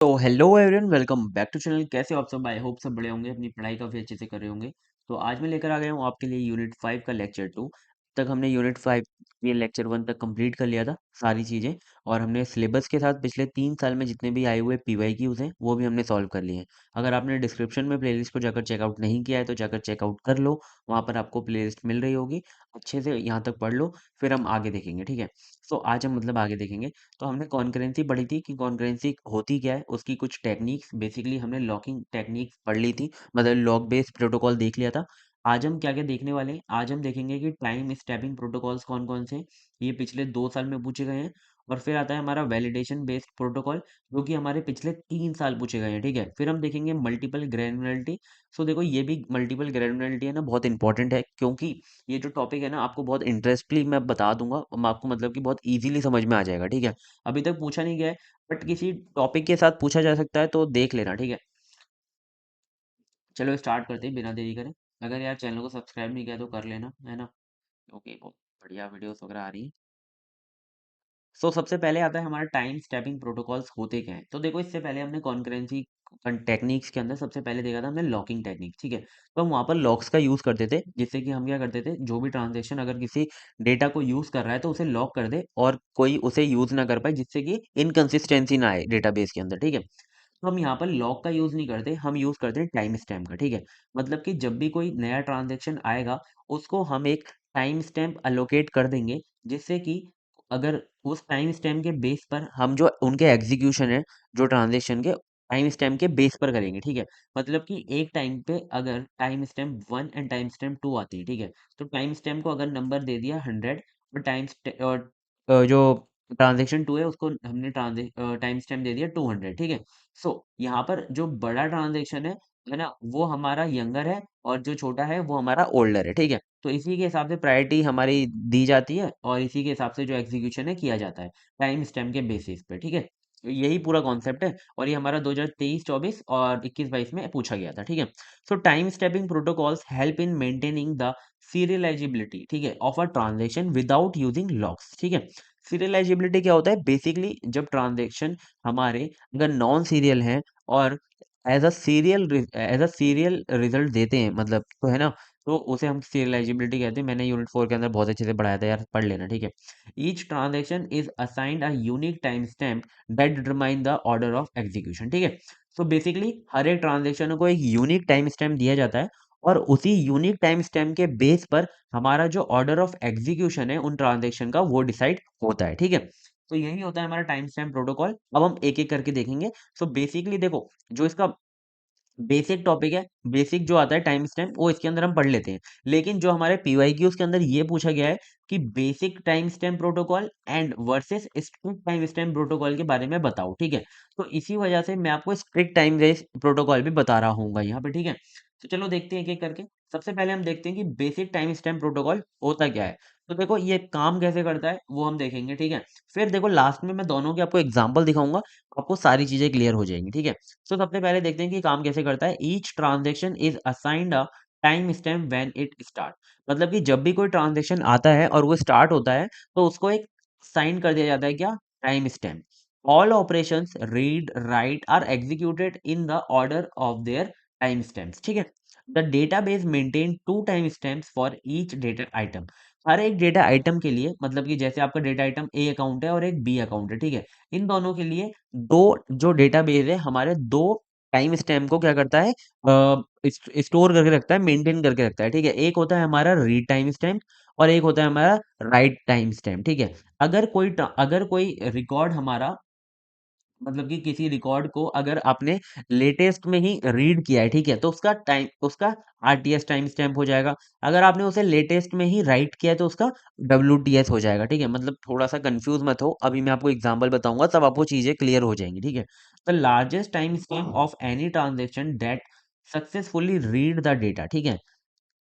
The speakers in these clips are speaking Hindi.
तो hello everyone, welcome back to channel. कैसे हो आप सब? आई होप सब बड़े होंगे, अपनी पढ़ाई काफ़ी अच्छे से कर रहे होंगे। तो आज मैं लेकर आ गया हूँ आपके लिए यूनिट 5 का लेक्चर 2। तक हमने यूनिट 5 ये लेक्चर 1 तक कंप्लीट कर लिया था सारी चीज़ें। और हमने सिलेबस के साथ पिछले 3 साल में जितने भी आए हुए पीवाईक्यूज हैं वो भी हमने सॉल्व कर लिए हैं। अगर आपने डिस्क्रिप्शन में प्लेलिस्ट को जाकर चेकआउट नहीं किया है तो जाकर चेकआउट कर लो। वहाँ पर आपको प्लेलिस्ट मिल रही होगी, अच्छे से यहाँ तक पढ़ लो। फिर हम आगे देखेंगे, ठीक है। तो आज हम आगे देखेंगे। तो हमने कॉन्करेंसी पढ़ी थी कि कॉन्करेंसी होती क्या है, उसकी कुछ टेक्निक्स, बेसिकली हमने लॉकिंग टेक्निक्स पढ़ ली थी, लॉक बेस्ड प्रोटोकॉल देख लिया था। आज हम क्या क्या देखने वाले हैं? आज हम देखेंगे कि टाइम स्टैम्पिंग प्रोटोकॉल्स कौन कौन से हैं। ये पिछले 2 साल में पूछे गए हैं। और फिर आता है हमारा वैलिडेशन बेस्ड प्रोटोकॉल, जो कि हमारे पिछले 3 साल पूछे गए हैं, ठीक है। फिर हम देखेंगे मल्टीपल ग्रैनुलरिटी। सो देखो, ये भी मल्टीपल ग्रैनुलरिटी है ना, बहुत इंपॉर्टेंट है, क्योंकि ये जो टॉपिक है ना, आपको बहुत इंटरेस्टली मैं बता दूंगा, मैं आपको कि बहुत इजीली समझ में आ जाएगा, ठीक है। अभी तक पूछा नहीं गया है, बट किसी टॉपिक के साथ पूछा जा सकता है, तो देख लेना, ठीक है। चलो स्टार्ट करते हैं बिना देरी करे। अगर यार चैनल को सब्सक्राइब नहीं किया तो कर लेना, है ना। ओके, बहुत बढ़िया वीडियोस वगैरह आ रही है। सबसे पहले आता है हमारा टाइम स्टैपिंग प्रोटोकॉल्स होते क्या हैं। तो देखो, इससे पहले हमने कॉन्करेंसी टेक्निक्स के अंदर सबसे पहले देखा था हमने लॉकिंग टेक्निक, ठीक है। तो हम वहाँ पर लॉक्स का यूज़ करते थे, जिससे कि हम क्या करते थे, जो भी ट्रांजेक्शन अगर किसी डेटा को यूज़ कर रहा है तो उसे लॉक कर दे और कोई उसे यूज़ ना कर पाए, जिससे कि इनकन्सिस्टेंसी ना आए डेटाबेस के अंदर, ठीक है। तो हम यहाँ पर लॉक का यूज़ नहीं करते, हम यूज़ करते हैं टाइम स्टैम्प का, ठीक है। मतलब कि जब भी कोई नया ट्रांजेक्शन आएगा, उसको हम एक टाइम स्टैम्प अलोकेट कर देंगे, जिससे कि अगर उस टाइम स्टैम्प के बेस पर हम जो उनके एग्जीक्यूशन है, जो ट्रांजेक्शन के टाइम स्टैम्प के बेस पर करेंगे, ठीक है। मतलब कि एक टाइम पे अगर time stamp 1 and time stamp 2 आती है, ठीक है। तो टाइम स्टैम्प को अगर नंबर दे दिया 100 और जो ट्रांजेक्शन 2 है उसको हमने टाइम स्टैम्प दे दिया 200, ठीक है। यहाँ पर जो बड़ा ट्रांजेक्शन है ना, वो हमारा यंगर है, और जो छोटा है वो हमारा ओल्डर है, ठीक है। तो इसी के हिसाब से प्रायोरिटी हमारी दी जाती है, और इसी के हिसाब से जो एग्जीक्यूशन है किया जाता है टाइम स्टैम्प के बेसिस पे, ठीक है। तो यही पूरा कॉन्सेप्ट है, और ये हमारा 2023-24 और 21-22 में पूछा गया था, ठीक है। Time stamping protocols help in maintaining the serializability, ठीक है, of a transaction without using locks, ठीक है। सीरियलाइजिबिलिटी क्या होता है? बेसिकली जब ट्रांजेक्शन हमारे अगर नॉन सीरियल हैं और एज अ सीरियल रिजल्ट देते हैं, तो है ना, तो उसे हम सीरियलाइजिबिलिटी कहते हैं। मैंने यूनिट 4 के अंदर बहुत अच्छे से पढ़ाया था यार, पढ़ लेना, ठीक है। Each transaction is assigned a unique time stamp that determine the order of execution, ठीक है। बेसिकली हर एक ट्रांजेक्शन को एक यूनिक टाइम स्टैम्प दिया जाता है, और उसी यूनिक टाइम स्टैम्प के बेस पर हमारा जो ऑर्डर ऑफ एग्जीक्यूशन है उन ट्रांजेक्शन का, वो डिसाइड होता है, ठीक है। तो यही होता है हमारा टाइम स्टैम्प प्रोटोकॉल। अब हम एक एक करके देखेंगे। बेसिकली देखो, जो इसका बेसिक टॉपिक है, बेसिक जो आता है टाइम स्टैम्प, वो इसके अंदर हम पढ़ लेते हैं। लेकिन जो हमारे पीवाईक्यूज के अंदर ये पूछा गया है कि basic time stamp protocol and versus strict time stamp protocol के बारे में बताओ, ठीक है। तो इसी वजह से मैं आपको स्ट्रिक्ट टाइम प्रोटोकॉल भी बता रहा हूँ यहाँ पे, ठीक है। तो चलो देखते हैं एक एक करके। सबसे पहले हम देखते हैं कि बेसिक टाइम स्टैम्प प्रोटोकॉल होता क्या है। तो देखो, ये काम कैसे करता है वो हम देखेंगे, ठीक है। फिर देखो, लास्ट में मैं दोनों के आपको एग्जाम्पल दिखाऊंगा, आपको सारी चीजें क्लियर हो जाएंगी, ठीक है। सबसे पहले देखते हैं कि काम कैसे करता है। Each transaction is assigned a time stamp when it start. मतलब कि जब भी कोई ट्रांजेक्शन आता है और वो स्टार्ट होता है, तो उसको एक साइन कर दिया जाता है, क्या? Time stamp. All operations read write are executed in the order of their time stamps, ठीक है। The database maintain 2 time stamps for each data item. हर एक डेटा आइटम के लिए, मतलब कि जैसे आपका डेटा आइटम ए अकाउंट है और एक बी अकाउंट है, ठीक है। इन दोनों के लिए दो, जो डेटाबेस है हमारे, दो टाइम स्टैम्प को क्या करता है, स्टोर करके रखता है, मेंटेन करके रखता है, ठीक है। एक होता है हमारा रीड टाइम स्टैम्प, और एक होता है हमारा राइट टाइम स्टैम्प, ठीक है। अगर कोई रिकॉर्ड हमारा, मतलब कि किसी रिकॉर्ड को अगर आपने लेटेस्ट में ही रीड किया है, ठीक है, तो उसका आरटीएस टाइम स्टैम्प हो जाएगा। अगर आपने उसे लेटेस्ट में ही राइट किया है तो उसका डब्ल्यूटीएस हो जाएगा, ठीक है। थोड़ा सा कंफ्यूज मत हो, अभी मैं आपको एग्जांपल बताऊंगा, तब आपको चीजें क्लियर हो जाएंगी, ठीक है। The largest time stamp of any transaction that successfully read the data, ठीक है।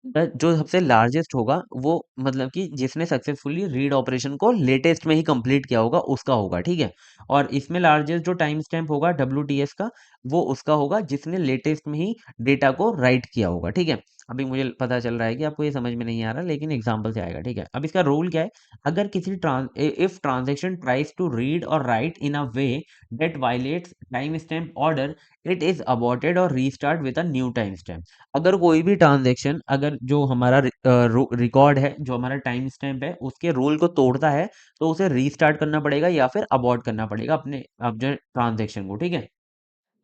जो सबसे लार्जेस्ट होगा वो, मतलब कि जिसने सक्सेसफुली रीड ऑपरेशन को लेटेस्ट में ही कंप्लीट किया होगा, उसका होगा, ठीक है। और इसमें लार्जेस्ट जो टाइम स्टैम्प होगा डब्ल्यूटीएस का, वो उसका होगा जिसने लेटेस्ट में ही डेटा को राइट किया होगा, ठीक है। अभी मुझे पता चल रहा है कि आपको ये समझ में नहीं आ रहा, लेकिन एग्जाम्पल से आएगा, ठीक है। अब इसका रूल क्या है, अगर किसी if transaction tries to read और write in a way that violates time stamp order, it is aborted और restart with a new time stamp. अगर कोई भी ट्रांजेक्शन, अगर जो हमारा रिकॉर्ड है, जो हमारा टाइम स्टैम्प है, उसके रूल को तोड़ता है, तो उसे रीस्टार्ट करना पड़ेगा या फिर अबॉर्ट करना पड़ेगा अपने अब जो ट्रांजेक्शन को, ठीक है।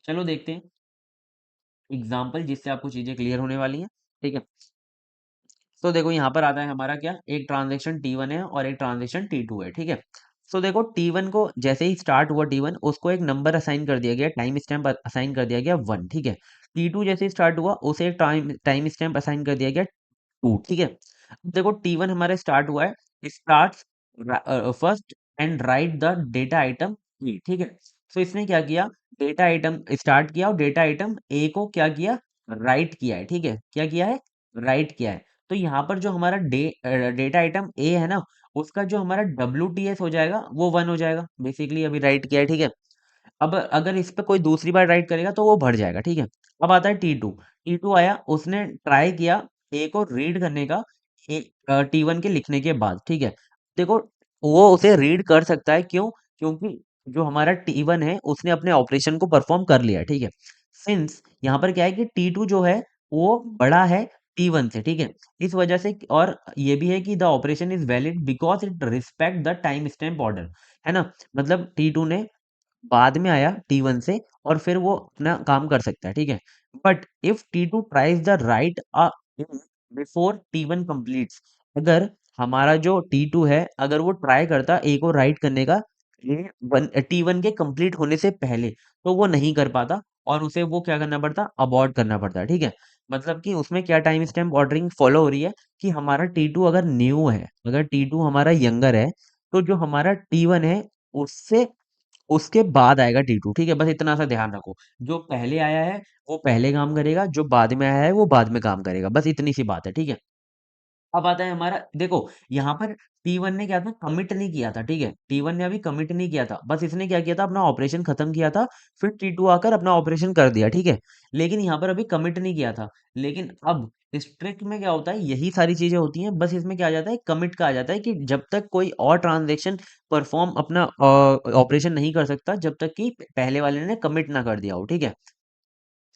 चलो देखते हैं एग्जाम्पल जिससे आपको चीजें क्लियर होने वाली हैं, ठीक है। तो देखो यहाँ पर आता है हमारा क्या, एक ट्रांजेक्शन T1 है और एक ट्रांजेक्शन T2 है, ठीक है। तो देखो T1 को जैसे ही स्टार्ट हुआ T1, उसको एक नंबर असाइन कर दिया गया, टाइम स्टैम्प असाइन कर दिया गया 1, ठीक है। T2 जैसे ही स्टार्ट हुआ, उसे एक टाइम टाइम स्टैम्प असाइन कर दिया गया 2, ठीक है। अब देखो T1 हमारे स्टार्ट हुआ है, start first and right the data item E, ठीक है। तो इसने क्या किया, डेटा आइटम स्टार्ट किया और डेटा आइटम ए को क्या किया, राइट किया है, ठीक है। क्या किया है, राइट किया है। तो यहाँ पर जो हमारा डेटा आइटम ए है ना, उसका जो हमारा WTS हो जाएगा वो 1 हो जाएगा, बेसिकली अभी राइट किया है, ठीक है। अब अगर इस पे कोई दूसरी बार राइट करेगा तो वो बढ़ जाएगा, ठीक है। अब आता है T2, T2 आया, उसने ट्राई किया ए को रीड करने का, T1 के लिखने के बाद, ठीक है। देखो वो उसे रीड कर सकता है, क्यों, क्योंकि जो हमारा T1 है उसने अपने ऑपरेशन को परफॉर्म कर लिया है, ठीक है। सिंस यहाँ पर क्या है कि T2 जो है वो बड़ा है T1 से, ठीक है। इस वजह से, और ये भी है कि the operation is valid because it respect the time stamp order, है ना। मतलब T2 ने बाद में आया T1 से, और फिर वो अपना काम कर सकता है, ठीक है। But if T2 tries the right before T1 completes, अगर हमारा जो T2 है, अगर वो ट्राई करता ए को राइट करने का T1 के कंप्लीट होने से पहले, तो वो नहीं कर पाता, और उसे वो क्या करना पड़ता, अबॉर्ट करना पड़ता, ठीक है। मतलब कि उसमें क्या टाइम स्टैम्प ऑर्डरिंग फॉलो हो रही है, कि हमारा T2 अगर न्यू है, अगर T2 हमारा यंगर है, तो जो हमारा T1 है उससे उसके बाद आएगा T2, ठीक है। बस इतना सा ध्यान रखो, जो पहले आया है वो पहले काम करेगा, जो बाद में आया है वो बाद में काम करेगा, बस इतनी सी बात है, ठीक है। अब आता है हमारा, देखो यहाँ पर T1 ने क्या था, कमिट नहीं किया था, ठीक है। T1 ने अभी कमिट नहीं किया था, बस इसने क्या किया था, अपना ऑपरेशन खत्म किया था, फिर T2 आकर अपना ऑपरेशन कर दिया, ठीक है। लेकिन यहाँ पर अभी कमिट नहीं किया था। लेकिन अब स्ट्रिक्ट में क्या होता है, यही सारी चीजें होती हैं, बस इसमें क्या आ जाता है, कमिट का आ जाता है, कि जब तक कोई और ट्रांजेक्शन परफॉर्म अपना ऑपरेशन नहीं कर सकता, जब तक कि पहले वाले ने कमिट ना कर दिया हो, ठीक है।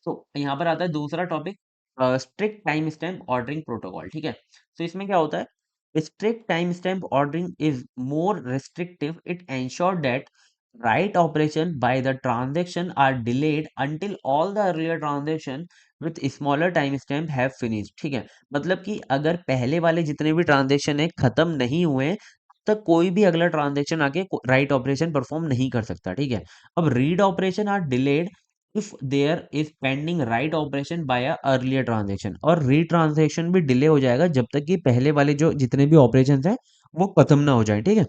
तो यहाँ पर आता है दूसरा topic, strict time stamp ordering protocol, ठीक है। तो इसमें क्या होता है, strict time stamp ordering is more restrictive, it ensure that right operation by the transaction are delayed until all the earlier transaction with smaller time stamp have finished, ठीक है। मतलब कि अगर पहले वाले जितने भी ट्रांजेक्शन है खत्म नहीं हुए हैं, तब तक कोई भी अगला ट्रांजेक्शन आके राइट ऑपरेशन परफॉर्म नहीं कर सकता, ठीक है। अब read operation are delayed if there is pending write operation by a earlier transaction, और री ट्रांजेक्शन भी डिले हो जाएगा जब तक कि पहले वाले जो जितने भी ऑपरेशन है वो खत्म ना हो जाए, ठीक है।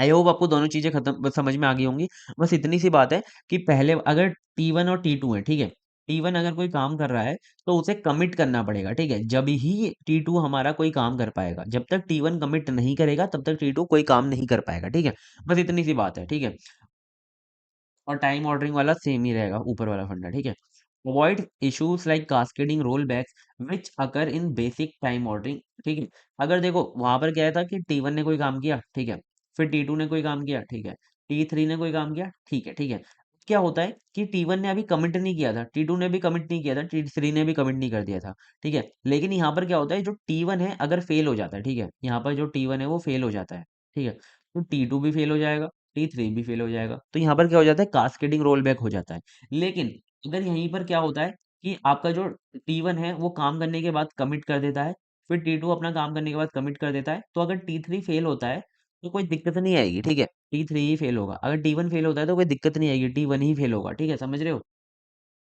आई होप आपको दोनों चीजें खत्म समझ में आ गई होंगी। बस इतनी सी बात है कि पहले अगर T1 और T2 है, ठीक है। T1 अगर कोई काम कर रहा है तो उसे कमिट करना पड़ेगा, ठीक है, जब ही T2 हमारा कोई काम कर पाएगा। जब तक T1 कमिट नहीं करेगा तब तक T2 कोई काम नहीं कर पाएगा, ठीक है। बस इतनी सी बात है, ठीक है। और टाइम ऑर्डरिंग वाला सेम ही रहेगा, ऊपर वाला फंडा, ठीक है। Avoid issues like cascading rollbacks which occur in basic time ordering, ठीक है। अगर देखो वहां पर क्या था कि T1 ने कोई काम किया, ठीक है, फिर T2 ने कोई काम किया, ठीक है, T3 ने कोई काम किया, ठीक है, ठीक है। क्या होता है कि T1 ने अभी कमिट नहीं किया था, T2 ने भी कमिट नहीं किया था, T3 ने भी कमिट नहीं कर दिया था, ठीक है। लेकिन यहाँ पर क्या होता है, जो T1 है अगर फेल हो जाता है, ठीक है, यहाँ पर जो T1 है वो फेल हो जाता है, ठीक है, तो T2 भी फेल हो जाएगा, T3 भी फेल हो जाएगा, तो यहाँ पर क्या हो जाता है, कास्केडिंग रोल बैक हो जाता है। लेकिन अगर यहीं पर क्या होता है कि आपका जो T1 है वो काम करने के बाद कमिट कर देता है, फिर T2 अपना काम करने के बाद कमिट कर देता है, तो अगर T3 फेल होता है तो कोई दिक्कत नहीं आएगी, ठीक है। T3 ही फेल होगा, अगर T1 फेल होता है तो कोई दिक्कत नहीं आएगी, T1 ही फेल होगा, ठीक है, समझ रहे हो।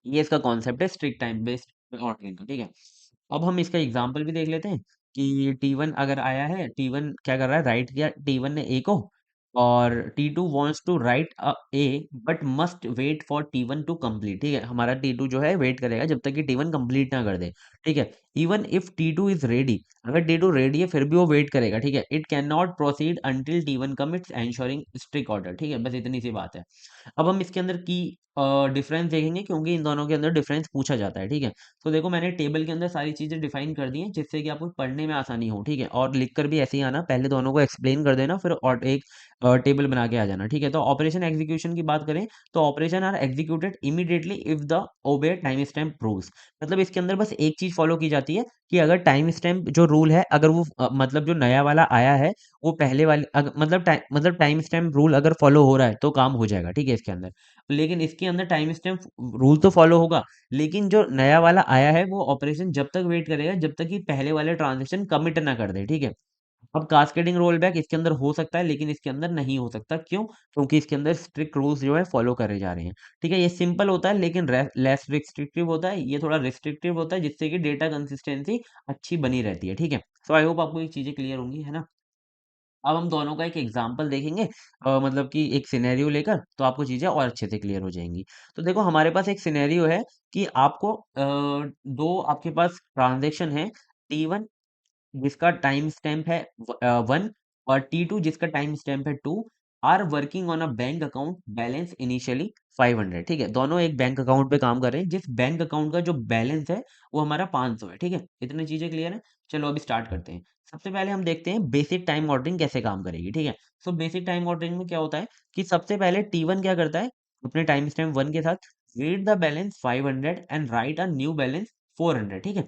ये इसका कॉन्सेप्ट है स्ट्रिक्ट टाइम बेस्ड ऑर्डरिंग का, ठीक है। अब हम इसका एग्जांपल भी देख लेते हैं कि T1 अगर आया है, T1 क्या कर रहा है, राइट किया T1 ने ए को, और T2 wants to write a A but must wait for T1 to complete, ठीक है। हमारा T2 जो है वेट करेगा जब तक कि T1 कंप्लीट ना कर दे, ठीक है। Even if T2 is ready, अगर T2 रेडी है फिर भी वो वेट करेगा, ठीक है। It can not proceed until T1 commits ensuring strict order, ठीक है, बस इतनी सी बात है। अब हम इसके अंदर की डिफरेंस देखेंगे, क्योंकि इन दोनों के अंदर डिफरेंस पूछा जाता है, ठीक है। तो देखो मैंने टेबल के अंदर सारी चीजें डिफाइन कर दी हैं, जिससे कि आपको पढ़ने में आसानी हो, ठीक है। और लिख कर भी ऐसे ही आना, पहले दोनों को एक्सप्लेन कर देना, फिर और एक टेबल बना के आ जाना, ठीक है। तो ऑपरेशन एग्जीक्यूशन की बात करें, तो operation are executed immediately if the obey time stamp rules. मतलब इसके अंदर बस एक चीज फॉलो की जाती है कि अगर टाइम स्टैम्प जो रूल है, अगर वो मतलब जो नया वाला आया है वो पहले वाले मतलब टाइम स्टैम्प रूल अगर फॉलो हो रहा है तो काम हो जाएगा, ठीक है, इसके अंदर। लेकिन इसके अंदर टाइम स्टैम्प रूल तो फॉलो होगा, लेकिन जो नया वाला आया है वो ऑपरेशन जब तक वेट करेगा जब तक कि पहले वाले ट्रांजेक्शन कमिट ना कर दे, ठीक है। अब कास्केडिंग रोल बैक इसके अंदर हो सकता है, लेकिन इसके अंदर नहीं हो सकता, क्यों? क्योंकि इसके अंदर स्ट्रिक्ट रूल्स जो है फॉलो करे जा रहे हैं, ठीक है। ये सिंपल होता है लेकिन लेस रिस्ट्रिक्टिव होता है, ये थोड़ा रिस्ट्रिक्टिव होता है, जिससे कि डेटा कंसिस्टेंसी अच्छी बनी रहती है, ठीक है। सो आई होप आपको ये चीजें क्लियर होंगी, है ना। अब हम दोनों का एक एग्जांपल देखेंगे, मतलब कि एक सिनेरियो लेकर, तो आपको चीजें और अच्छे से क्लियर हो जाएंगी। तो देखो हमारे पास एक सिनेरियो है कि आपको दो आपके पास ट्रांजेक्शन है, T1 जिसका टाइम स्टैम्प है 1 और T2 जिसका टाइम स्टैम्प है 2, are working on a bank account balance initially 500, ठीक है। दोनों एक बैंक अकाउंट पे काम कर रहे हैं, जिस बैंक अकाउंट का जो बैलेंस है वो हमारा 500 है, ठीक है। इतनी चीजें क्लियर है। चलो अभी स्टार्ट करते हैं। सबसे पहले हम देखते हैं बेसिक टाइम ऑर्डरिंग कैसे काम करेगी, ठीक है। सो बेसिक टाइम ऑर्डरिंग में क्या होता है कि सबसे पहले T1 क्या करता है, अपने टाइम स्टैम्प 1 के साथ read the balance 500 and right a new balance 400, ठीक है।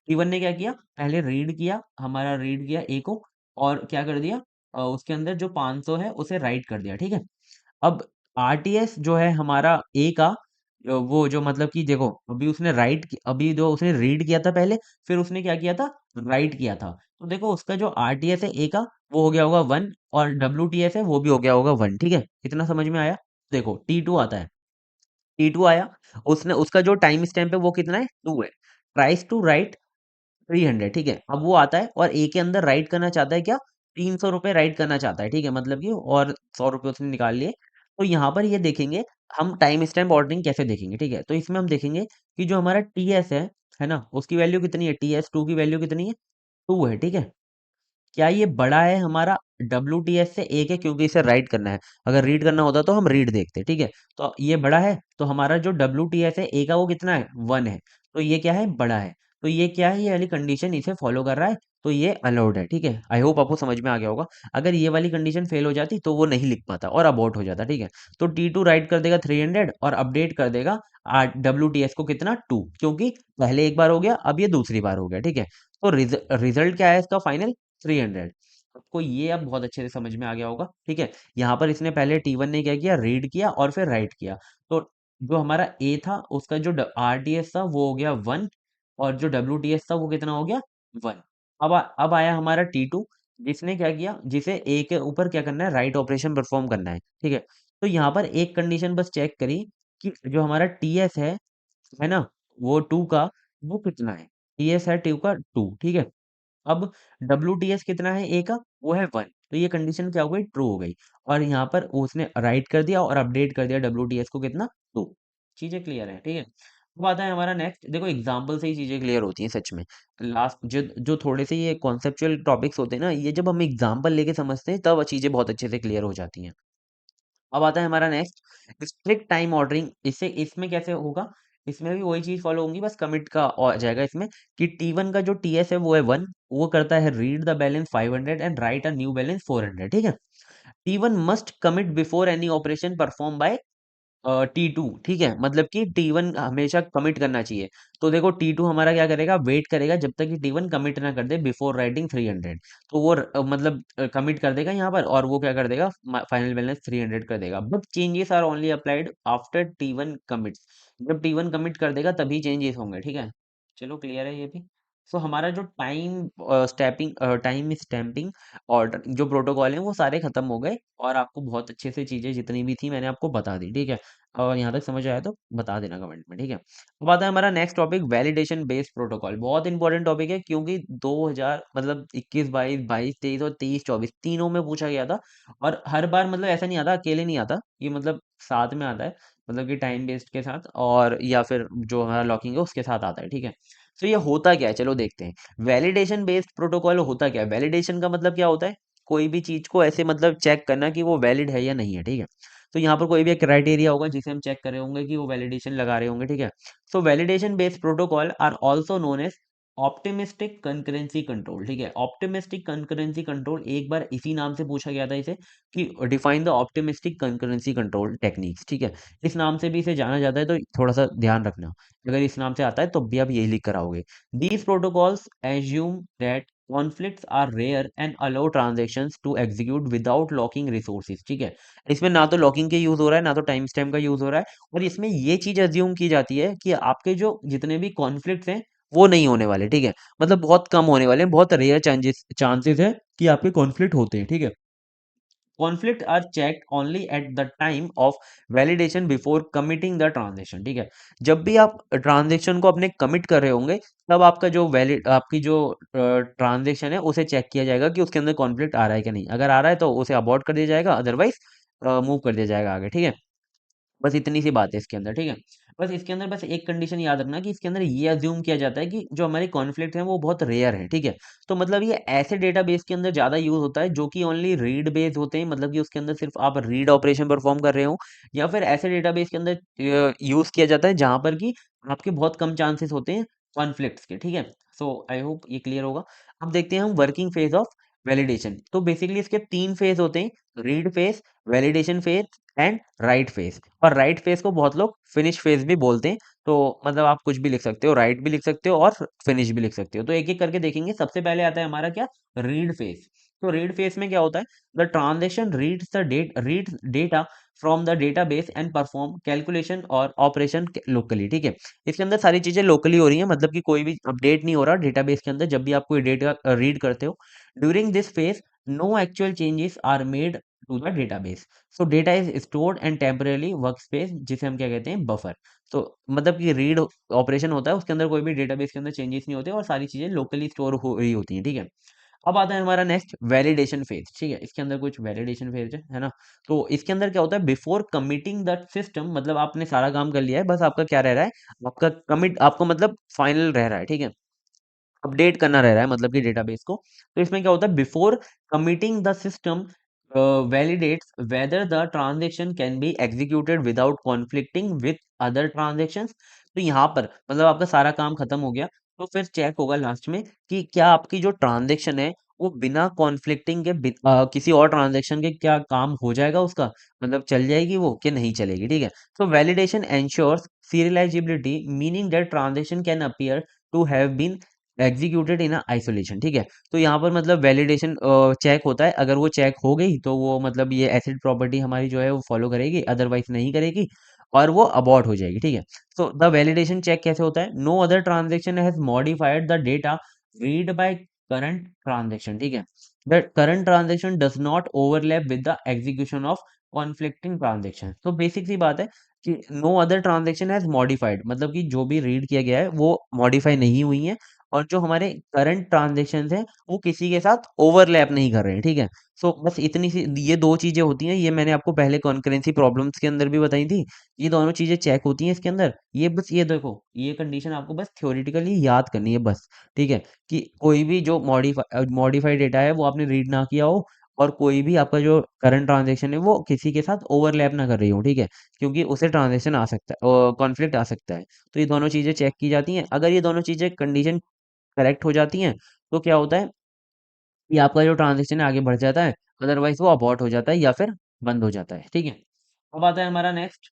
T1 ने क्या किया, पहले रीड किया, हमारा रीड किया ए को, और क्या कर दिया, उसके अंदर जो 500 है उसे राइट कर दिया, ठीक है। अब आरटीएस जो है हमारा ए का, वो जो मतलब कि देखो अभी उसने अभी जो उसने रीड किया था पहले, फिर उसने क्या किया था, राइट किया था। तो देखो उसका जो आरटीएस है ए का वो हो गया होगा 1, और डब्ल्यूटीएस है वो भी हो गया होगा 1, ठीक है। इतना समझ में आया। देखो T2 आता है, T2 आया, उसने उसका जो टाइम स्टैम्प है वो कितना है, 2 है। ट्राइस टू राइट 300, ठीक है। अब वो आता है और ए के अंदर राइट करना चाहता है क्या, 300 रुपए राइट करना चाहता है, ठीक है, मतलब कि, और 100 रुपए उसने निकाल लिए। तो यहाँ पर ये देखेंगे हम टाइम स्टैम्प ऑर्डरिंग कैसे देखेंगे, ठीक है। तो इसमें हम देखेंगे कि जो हमारा टीएस है ना, उसकी वैल्यू कितनी है, TS2 की वैल्यू कितनी है, 2 है, ठीक है। क्या ये बड़ा है हमारा WTS से, एक है, क्योंकि इसे राइट करना है। अगर रीड करना होता तो हम रीड देखते, ठीक है। तो ये बड़ा है, तो हमारा जो WTS है ए का वो कितना है, 1 है। तो ये क्या है, बड़ा है। तो ये क्या है, ये वाली कंडीशन इसे फॉलो कर रहा है, तो ये अलाउड है, ठीक है। आई होप आपको समझ में आ गया होगा। अगर ये वाली कंडीशन फेल हो जाती तो वो नहीं लिख पाता और अबॉर्ट हो जाता, ठीक है। तो T2 राइट कर देगा 300 और अपडेट कर देगा WTS को कितना, 2, क्योंकि पहले एक बार हो गया, अब ये दूसरी बार हो गया, ठीक है। तो रिजल्ट क्या है इसका फाइनल, 300। आपको ये अब बहुत अच्छे से समझ में आ गया होगा, ठीक है। यहाँ पर इसने पहले T1 ने क्या किया, रीड किया और फिर राइट किया। तो जो हमारा ए था उसका जो आरटीएस था वो हो गया 1, और जो डब्ल्यूटीएस था वो कितना हो गया, 1। अब आया हमारा T2, जिसने क्या किया, जिसे ए के ऊपर क्या करना है, राइट ऑपरेशन परफॉर्म करना है, ठीक है। तो यहाँ पर एक कंडीशन बस चेक करी कि जो हमारा टीएस है ना, वो 2 का, वो कितना है, टीएस है 2 का 2, ठीक है। अब WTS कितना है ए का, वो है 1। तो ये कंडीशन क्या हो गई, ट्रू हो गई। और यहाँ पर उसने राइट कर दिया और अपडेट कर दिया WTS को कितना, 2। चीजें क्लियर है, ठीक है। अब आता है हमारा नेक्स्ट, देखो एग्जाम्पल से ही चीजें क्लियर होती हैं सच में। लास्ट जो जो थोड़े से ये कॉन्सेप्चुअल टॉपिक्स होते हैं ना, ये जब हम एग्जाम्पल लेके समझते हैं तब चीजें बहुत अच्छे से क्लियर हो जाती हैं। अब आता है हमारा नेक्स्ट, स्ट्रिक्ट टाइम ऑर्डरिंग। इससे इसमें कैसे होगा, इसमें भी वही चीज फॉलो होगी, बस कमिट का आ जाएगा इसमें, कि T1 का जो TS है वो है 1, वो करता है read the balance 500 and right a new balance 400, ठीक है। T1 must commit before any operation perform by T2, ठीक है, मतलब कि T1 हमेशा कमिट करना चाहिए। तो देखो T2 हमारा क्या करेगा, वेट करेगा जब तक कि T1 कमिट ना कर दे बिफोर राइटिंग 300। तो वो मतलब कमिट कर देगा यहाँ पर, और वो क्या कर देगा, फाइनल बैलेंस 300 कर देगा। But changes are only applied after T1 commits. जब T1 कमिट कर देगा तभी चेंजेस होंगे, ठीक है। चलो क्लियर है ये भी। सो हमारा जो टाइम स्टैम्पिंग और जो प्रोटोकॉल है वो सारे खत्म हो गए, और आपको बहुत अच्छे से चीजें जितनी भी थी मैंने आपको बता दी, ठीक है। और यहाँ तक समझ आया तो बता देना कमेंट में, ठीक है। अब आता है हमारा next topic, validation based protocol. बहुत इंपॉर्टेंट टॉपिक है, क्योंकि 2000 मतलब 21 22 22 23 और 23 24 तीनों में पूछा गया था। और हर बार मतलब ऐसा नहीं आता, अकेले नहीं आता ये, मतलब साथ में आता है, मतलब कि टाइम बेस्ड के साथ, और या फिर जो हमारा लॉकिंग है उसके साथ आता है, ठीक है। तो ये होता क्या है, चलो देखते हैं। वैलिडेशन बेस्ड प्रोटोकॉल होता क्या है? वैलिडेशन का मतलब क्या होता है? कोई भी चीज को ऐसे मतलब चेक करना कि वो वैलिड है या नहीं है, ठीक है। तो यहाँ पर कोई भी एक क्राइटेरिया होगा जिसे हम चेक कर रहे होंगे कि वो वैलिडेशन लगा रहे होंगे, ठीक है। So validation based protocol are also known as optimistic concurrency control, ठीक है। ऑप्टिमिस्टिक कंकरेंसी कंट्रोल, एक बार इसी नाम से पूछा गया था इसे, कि define the optimistic concurrency control techniques, ठीक है। इस नाम से भी इसे जाना जाता है, तो थोड़ा सा ध्यान रखना। अगर इस नाम से आता है तो भी आप यही लिख कर आओगे। These protocols assume that conflicts are rare and allow transactions to execute without locking resources, ठीक है। इसमें ना तो लॉकिंग के यूज हो रहा है, ना तो टाइम स्टैम्प का यूज हो रहा है। और इसमें ये चीज अज्यूम की जाती है कि आपके जो जितने भी कॉन्फ्लिक्ट्स हैं वो नहीं होने वाले, ठीक है। मतलब बहुत कम होने वाले हैं, बहुत रेयर चांसेस चांसेस है कि आपके कॉन्फ्लिक्ट होते हैं, ठीक है। Conflict are check only at the time of validation before committing the transaction, ठीक है। जब भी आप ट्रांजेक्शन को अपने कमिट कर रहे होंगे, तब आपका जो वैलिड आपकी जो ट्रांजेक्शन है उसे चेक किया जाएगा कि उसके अंदर कॉन्फ्लिक्ट आ रहा है कि नहीं। अगर आ रहा है तो उसे अबॉर्ट कर दिया जाएगा, अदरवाइज मूव कर दिया जाएगा आगे, ठीक है। बस इतनी सी बात है इसके अंदर, ठीक है। बस इसके अंदर बस एक कंडीशन याद रखना कि इसके अंदर ये अज्यूम किया जाता है कि जो हमारे कॉन्फ्लिक्ट हैं वो बहुत रेयर है, ठीक है। तो मतलब ये ऐसे डेटाबेस के अंदर ज्यादा यूज होता है जो कि ओनली रीड बेस्ड होते हैं, मतलब कि उसके अंदर सिर्फ आप रीड ऑपरेशन परफॉर्म कर रहे हो। या फिर ऐसे डेटाबेस के अंदर यूज किया जाता है जहां पर कि आपके बहुत कम चांसेस होते हैं कॉन्फ्लिक्ट्स के, ठीक है। सो आई होप ये क्लियर होगा। अब देखते हैं हम वर्किंग फेज ऑफ वैलिडेशन। तो बेसिकली इसके तीन फेज होते हैं: read phase, validation phase and right phase. और राइट फेज को बहुत लोग फिनिश फेज भी बोलते हैं। तो मतलब आप कुछ भी लिख सकते हो, राइट भी लिख सकते हो और फिनिश भी लिख सकते हो। तो एक एक करके देखेंगे। सबसे पहले आता है हमारा क्या, रीड फेज। तो रीड फेज में क्या होता है? The transaction reads data from the database and perform calculation और ऑपरेशन लोकली, ठीक है। इसके अंदर सारी चीजें लोकली हो रही हैं, मतलब कि कोई भी अपडेट नहीं हो रहा डेटाबेस के अंदर जब भी आप कोई डेटा रीड करते हो। During this phase no actual changes are made to the database. So data is stored and temporarily work space, जिसे हम क्या कहते हैं, बफर। तो मतलब कि रीड ऑपरेशन होता है, उसके अंदर कोई भी डेटाबेस के अंदर चेंजेस नहीं होते और सारी चीजें लोकली स्टोर हो रही होती हैं, ठीक है। अब आता है हमारा नेक्स्ट वैलिडेशन फेज, ठीक है। इसके अंदर कुछ वैलिडेशन फेज है ना। तो इसके अंदर क्या होता है? बिफोर कमिटिंग द सिस्टम, मतलब आपने सारा काम कर लिया है, बस आपका क्या रह रहा है, आपका कमिट, आपको मतलब फाइनल रह रहा है, ठीक है। अपडेट करना रह रहा है मतलब कि डेटाबेस को। तो इसमें क्या होता है? Before committing the system validates whether the transaction can be executed without conflicting with other transactions। तो यहाँ पर मतलब आपका सारा काम खत्म हो गया, तो फिर चेक होगा लास्ट में कि क्या आपकी जो ट्रांजेक्शन है वो बिना कॉन्फ्लिक्टिंग के किसी और ट्रांजेक्शन के क्या काम हो जाएगा उसका, मतलब चल जाएगी वो कि नहीं चलेगी, ठीक है। तो validation ensures serializability, meaning that transaction can appear to have been executed in isolation, ठीक है। तो यहाँ पर मतलब वैलिडेशन चेक होता है, अगर वो चेक हो गई तो वो मतलब ये एसिड प्रॉपर्टी हमारी जो है वो फॉलो करेगी, अदरवाइज नहीं करेगी और वो अबॉर्ट हो जाएगी, ठीक है। सो द वैलिडेशन चेक कैसे होता है? No other transaction has modified the data read by current transaction, ठीक है। The current transaction does not overlap with the execution of conflicting transaction. तो बेसिक सी बात है कि no other transaction has modified, मतलब कि जो भी रीड किया गया है वो मॉडिफाई नहीं हुई है, और जो हमारे करंट ट्रांजेक्शन्स हैं वो किसी के साथ ओवरलैप नहीं कर रहे हैं, ठीक है। सो बस इतनी सी ये दो चीजें होती हैं, ये मैंने आपको पहले कॉन्करेंसी प्रॉब्लम्स के अंदर भी बताई थी। ये दोनों चीजें चेक होती हैं इसके अंदर। ये बस ये देखो, ये कंडीशन आपको बस थ्योरेटिकली याद करनी है बस, ठीक है। कि कोई भी जो मॉडिफाइड डेटा है वो आपने रीड ना किया हो, और कोई भी आपका जो करंट ट्रांजेक्शन है वो किसी के साथ ओवरलैप ना कर रही हो, ठीक है। क्योंकि उसे ट्रांजेक्शन आ सकता है, कॉन्फ्लिक्ट आ सकता है। तो ये दोनों चीजें चेक की जाती हैं। अगर ये दोनों चीजें कंडीशन करेक्ट हो जाती हैं तो क्या होता है कि आपका जो ट्रांजेक्शन है आगे बढ़ जाता है, अदरवाइज वो अबॉर्ट हो जाता है या फिर बंद हो जाता है, ठीक है। अब आता है हमारा नेक्स्ट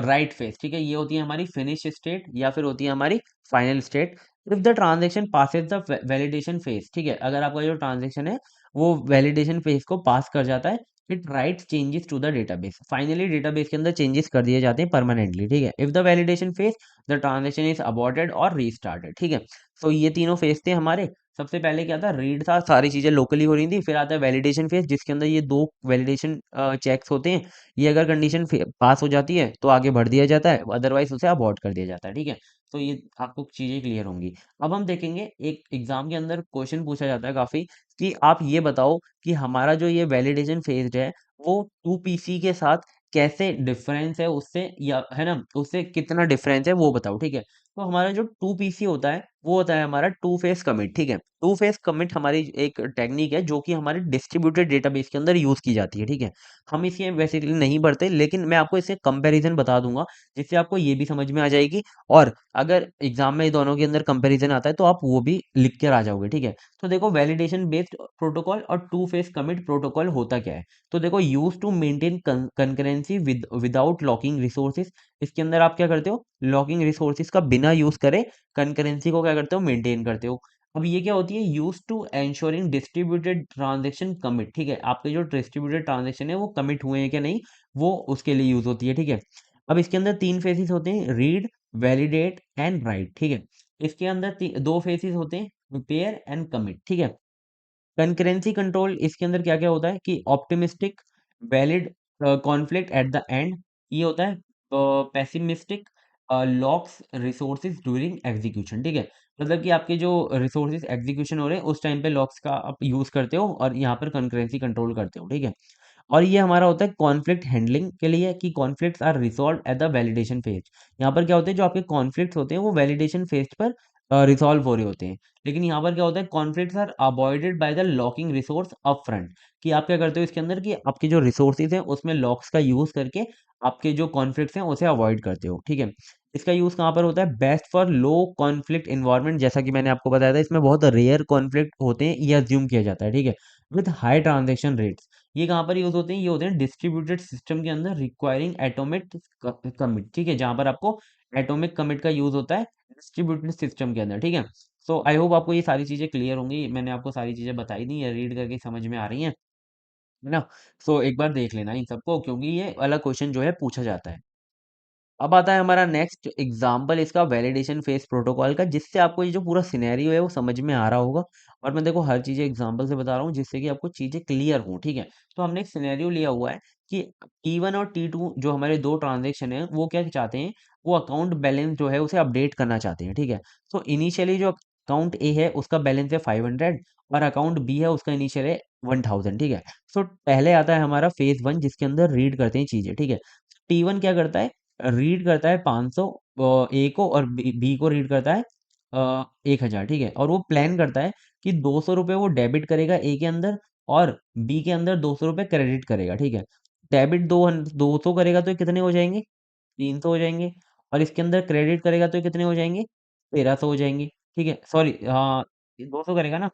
राइट फेज, ठीक है। ये होती है हमारी फिनिश स्टेट या फिर होती है हमारी final state. If the transaction Passage the validation phase, ठीक है, अगर आपका जो ट्रांजेक्शन है वो वैलिडेशन फेज को पास कर जाता है, it write changes to the database. Finally database के अंदर चेंजेस कर दिए जाते हैं परमानेंटली, ठीक है। If the validation phase the transaction is aborted और रीस्टार्टेड, ठीक है। तो ये तीनों फेज थे हमारे। सबसे पहले क्या था? रीड था, सारी चीजें लोकली हो रही थी। फिर आता है वैलिडेशन फेज, जिसके अंदर ये दो वैलिडेशन चेक्स होते हैं। ये अगर कंडीशन पास हो जाती है तो आगे बढ़ दिया जाता है, अदरवाइज उसे अबॉर्ट कर दिया जाता है, ठीक है। तो ये आपको चीजें क्लियर होंगी। अब हम देखेंगे, एक एग्जाम के अंदर क्वेश्चन पूछा जाता है काफी, कि आप ये बताओ कि हमारा जो ये वैलिडेशन फेज है वो 2PC के साथ कैसे डिफरेंस है उससे, या है ना, उससे कितना डिफरेंस है वो बताओ, ठीक है। तो हमारा जो टू पीसी होता है वो होता है हमारा टू फेस कमिट, ठीक है। टू फेस कमिट हमारी एक टेक्निक है जो कि हमारे डिस्ट्रीब्यूटेड डेटाबेस के अंदर यूज की जाती है, ठीक है। हम इसे बेसिकली नहीं पढ़ते, लेकिन मैं आपको इसे कंपैरिजन बता दूंगा जिससे आपको ये भी समझ में आ जाएगी। और अगर एग्जाम में दोनों के अंदर कंपैरिजन आता है तो आप वो भी लिख कर आ जाओगे, ठीक है। तो देखो, वैलिडेशन बेस्ड प्रोटोकॉल और टू फेस कमिट प्रोटोकॉल होता क्या है। तो देखो, use to maintain concurrency without locking resources. इसके अंदर आप क्या करते हो, लॉकिंग रिसोर्सेज का बिना यूज करे कंकरेंसी को क्या करते हो, मेंटेन करते हो। अब ये क्या होती है, use to ensuring distributed transaction commit, ठीक है। आपके जो डिस्ट्रीब्यूटेड ट्रांजेक्शन है वो कमिट हुए हैं कि नहीं, वो उसके लिए यूज होती है, ठीक है। अब इसके अंदर तीन फेसेस होते हैं, रीड, वैलिडेट एंड राइट, ठीक है। इसके अंदर दो फेसेस होते हैं, पेयर एंड कमिट, ठीक है। कंकरेंसी कंट्रोल इसके अंदर क्या क्या होता है कि optimistic, valid, conflict at the end, ये होता है pessimistic, locks resources during execution, ठीक है। मतलब कि आपके जो रिसोर्सेज एग्जीक्यूशन हो रहे हैं उस टाइम पे लॉक्स का आप यूज करते हो और यहाँ पर कंकरेंसी कंट्रोल करते हो, ठीक है। और ये हमारा होता है कॉन्फ्लिक्ट हैंडलिंग के लिए कि conflicts are resolve at the validation phase. यहाँ पर क्या होते हैं, जो आपके कॉन्फ्लिक्ट्स होते हैं वो वैलिडेशन फेज पर रिजॉल्व हो रहे होते हैं। लेकिन यहाँ पर क्या होता है, conflicts are avoided by the locking resource up front, कि आप क्या करते हो इसके अंदर कि आपके जो रिसोर्सेज हैं उसमें लॉक्स का यूज करके आपके जो कॉन्फ्लिक्ट्स हैं उसे अवॉइड करते हो, ठीक है। इसका यूज कहाँ पर होता है, best for low conflict environment, जैसा कि मैंने आपको बताया था इसमें बहुत रेयर कॉन्फ्लिक्ट होते हैं, ये अज्यूम किया जाता है, ठीक है। विथ हाई ट्रांजेक्शन रेट्स, ये कहाँ पर यूज होते हैं, ये होते हैं डिस्ट्रीब्यूटेड सिस्टम के अंदर रिक्वायरिंग एटॉमिक कमिट, ठीक है, जहां पर आपको एटॉमिक कमिट का यूज होता है डिस्ट्रीब्यूटेड सिस्टम के अंदर, ठीक है। सो आई होप आपको ये सारी चीजें क्लियर होंगी, मैंने आपको सारी चीजें बताई दी है, रीड करके समझ में आ रही हैं, है ना। सो एक बार देख लेना इन सबको, क्योंकि ये वाला क्वेश्चन जो है पूछा जाता है। अब आता है हमारा नेक्स्ट एग्जाम्पल इसका, वैलिडेशन फेस प्रोटोकॉल का, जिससे आपको ये जो पूरा सिनेरियो है वो समझ में आ रहा होगा। और मैं देखो हर चीज़ एग्जाम्पल से बता रहा हूँ जिससे कि आपको चीज़ें क्लियर हो, ठीक है। तो हमने एक सिनेरियो लिया हुआ है कि T1 और T2 जो हमारे दो ट्रांजेक्शन है वो क्या चाहते हैं, वो अकाउंट बैलेंस जो है उसे अपडेट करना चाहते हैं, ठीक है। तो इनिशियली जो अकाउंट ए है उसका बैलेंस है 500 और अकाउंट बी है उसका इनिशियल है 1000, ठीक है। सो पहले आता है हमारा फेज वन जिसके अंदर रीड करते हैं चीज़ें, ठीक है। T1 क्या करता है, रीड करता है 500 ए को, और बी को रीड करता है 1000, ठीक है। और वो प्लान करता है कि 200 रुपये वो डेबिट करेगा ए के अंदर और बी के अंदर 200 रुपये क्रेडिट करेगा, ठीक है। डेबिट 200 करेगा तो ये कितने हो जाएंगे, 300 हो जाएंगे। और इसके अंदर क्रेडिट करेगा तो ये कितने हो जाएंगे, 1300 हो जाएंगे, ठीक है। सॉरी, हाँ, 200 करेगा ना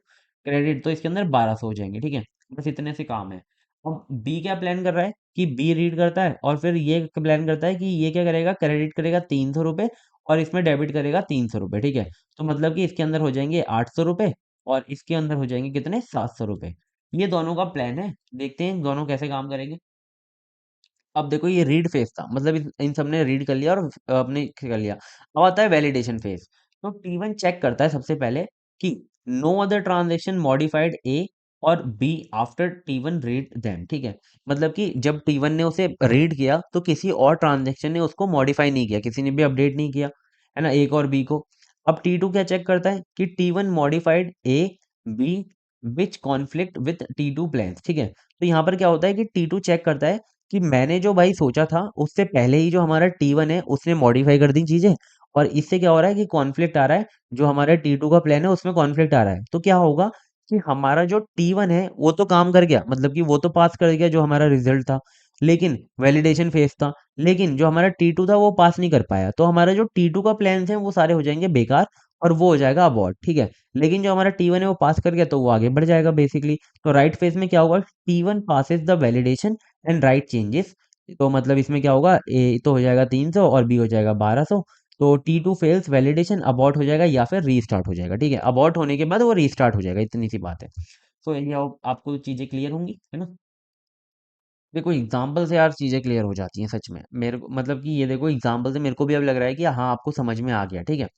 क्रेडिट, तो इसके अंदर 1200 हो जाएंगे, ठीक है। बस इतने से काम है। अब बी क्या प्लान कर रहा है कि बी रीड करता है और फिर ये प्लान करता है कि ये क्या करेगा, क्रेडिट करेगा 300 रुपये और इसमें डेबिट करेगा 300 रुपये, ठीक है। तो मतलब कि इसके अंदर हो जाएंगे 800 रुपये और इसके अंदर हो जाएंगे कितने, 700 रुपये। ये दोनों का प्लान है, देखते हैं दोनों कैसे काम करेंगे। अब देखो, ये रीड फेज था, मतलब इन सब ने रीड कर लिया और अपने कर लिया। अब आता है वैलिडेशन फेज। तो T1 चेक करता है सबसे पहले कि नो अदर ट्रांजेक्शन मॉडिफाइड ए और be after T1 read them, ठीक है। मतलब कि जब T1 ने उसे रीड किया तो किसी और ट्रांजेक्शन ने उसको मॉडिफाई नहीं किया, किसी ने भी अपडेट नहीं किया, है ना, एक और बी को। अब T2 क्या चेक करता है कि T1 modified A, B, which conflict with T2 plans, ठीक है। तो यहाँ पर क्या होता है कि T2 चेक करता है कि मैंने जो भाई सोचा था उससे पहले ही जो हमारा T1 है उसने मॉडिफाई कर दी चीजें, और इससे क्या हो रहा है कि कॉन्फ्लिक्ट आ रहा है, जो हमारा T2 का प्लान है उसमें कॉन्फ्लिक्ट आ रहा है। तो क्या होगा कि हमारा जो T1 है वो तो काम कर गया, मतलब कि वो तो पास कर गया जो हमारा रिजल्ट था, लेकिन वैलिडेशन फेज था, लेकिन जो हमारा T2 था वो पास नहीं कर पाया, तो हमारा जो T2 का प्लान है वो सारे हो जाएंगे बेकार और वो हो जाएगा अबॉर्ट, ठीक है। लेकिन जो हमारा T1 है वो पास कर गया तो वो आगे बढ़ जाएगा बेसिकली। तो राइट फेज में क्या होगा, T1 passes the validation and right changes. तो मतलब इसमें क्या होगा, ए तो हो जाएगा 300 और बी हो जाएगा 1200। तो T2 फेल्स वैलिडेशन, अबॉर्ट हो जाएगा या फिर रीस्टार्ट हो जाएगा, ठीक है। अबॉर्ट होने के बाद वो रीस्टार्ट हो जाएगा, इतनी सी बात है। तो ये आपको चीजें क्लियर होंगी, है ना। देखो एग्जाम्पल से यार चीजें क्लियर हो जाती हैं सच में, मेरे को मतलब कि ये देखो एग्जाम्पल से मेरे को भी अब लग रहा है कि हाँ आपको समझ में आ गया, ठीक है।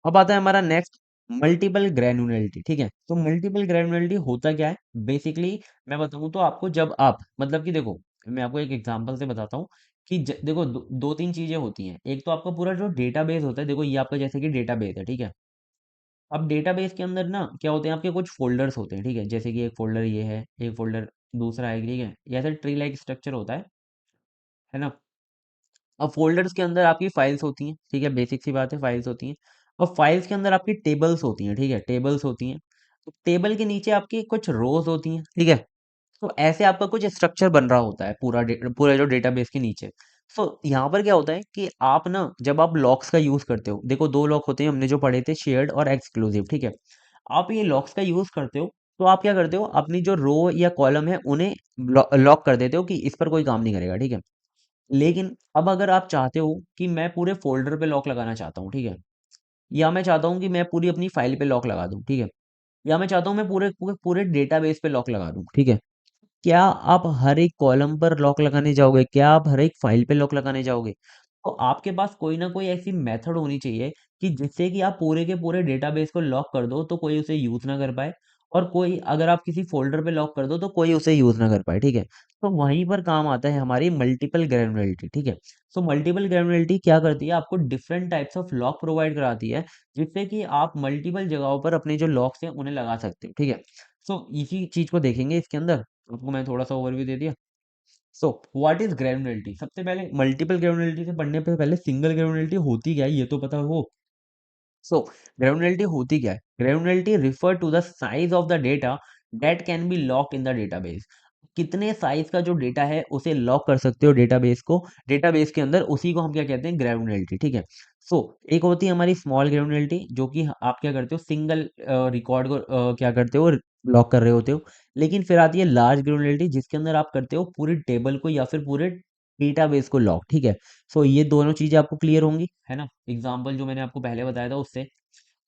अब आता है हमारा नेक्स्ट, मल्टीपल ग्रैनुलरिटी, ठीक है। तो मल्टीपल ग्रैनुलरिटी होता क्या है बेसिकली, मैं बताऊं तो आपको, जब आप मतलब कि देखो, मैं आपको एक एग्जांपल से बताता हूँ कि देखो दो तीन चीजें होती हैं। एक तो आपका पूरा जो डेटाबेस होता है, देखो ये आपका जैसे कि डेटाबेस है, ठीक है। अब डेटाबेस के अंदर ना क्या होते हैं, आपके कुछ फोल्डर्स होते हैं, ठीक है। जैसे कि एक फोल्डर ये है, एक फोल्डर दूसरा है, ठीक है। ये ऐसे ट्री लाइक स्ट्रक्चर होता है ना। अब फोल्डर्स के अंदर आपकी फाइल्स होती हैं, ठीक है, बेसिक सी बात है, फाइल्स होती हैं। और फाइल्स के अंदर आपकी टेबल्स होती हैं, ठीक है, टेबल्स होती हैं। तो टेबल के नीचे आपकी कुछ रोज होती हैं, ठीक है। तो ऐसे आपका कुछ स्ट्रक्चर बन रहा होता है पूरा जो डेटाबेस के नीचे। सो यहाँ पर क्या होता है कि आप ना जब आप लॉक्स का यूज करते हो, देखो दो लॉक होते हैं, हमने जो पढ़े थे, शेयर्ड और एक्सक्लूसिव, ठीक है। आप ये लॉक्स का यूज करते हो, तो आप क्या करते हो, अपनी जो रो या कॉलम है उन्हें लॉक कर देते हो कि इस पर कोई काम नहीं करेगा, ठीक है। लेकिन अब अगर आप चाहते हो कि मैं पूरे फ़ोल्डर पे लॉक लगाना चाहता हूँ, ठीक है? या मैं चाहता हूँ कि मैं पूरी अपनी फ़ाइल पे लॉक लगा दूँ, ठीक है? या मैं चाहता हूँ मैं पूरे डेटाबेस पे लॉक लगा दूँ, ठीक है? क्या आप हर एक कॉलम पर लॉक लगाने जाओगे? क्या आप हर एक फ़ाइल पे लॉक लगाने जाओगे? तो आपके पास कोई ना कोई ऐसी मेथड होनी चाहिए कि जिससे कि आप पूरे के पूरे डेटाबेस को लॉक कर दो, तो कोई उसे यूज़ ना कर पाए, और कोई अगर आप किसी फ़ोल्डर पे लॉक कर दो, तो कोई उसे यूज़ ना कर पाए, ठीक है? तो वहीं पर काम आता है हमारी मल्टीपल ग्रैन्युलरिटी, ठीक है? सो मल्टीपल ग्रैन्युलरिटी क्या करती है, आपको different types of lock provide कराती है, जिससे कि आप मल्टीपल जगहों पर अपने जो लॉक्स हैं उन्हें लगा सकते हो, ठीक है? सो इसी चीज़ को देखेंगे इसके अंदर। आपको मैं थोड़ा सा ओवरव्यू दे दिया। सो व्हाट इज ग्रैन्युलरिटी, सबसे पहले मल्टीपल ग्रैन्युलरिटी से पढ़ने पे पहले सिंगल ग्रैन्युलरिटी होती क्या है ये तो पता हो। सो ग्रैन्युलरिटी होती क्या है, granularity refer to the size of the data that can be locked in the database. कितने साइज का जो डेटा है उसे लॉक कर सकते हो डेटाबेस को, डेटाबेस के अंदर, उसी को हम क्या कहते हैं, ग्रैन्युलरिटी, ठीक है। सो एक होती है हमारी स्मॉल ग्रैन्युलरिटी, जो कि आप क्या करते हो, सिंगल रिकॉर्ड को क्या करते हो, लॉक कर रहे होते हो। लेकिन फिर आती है लार्ज ग्रैन्युलरिटी, जिसके अंदर आप करते हो पूरी टेबल को या फिर पूरे डेटाबेस को लॉक, ठीक है। सो ये दोनों चीजें आपको क्लियर होंगी, है ना, एग्जाम्पल जो मैंने आपको पहले बताया था उससे।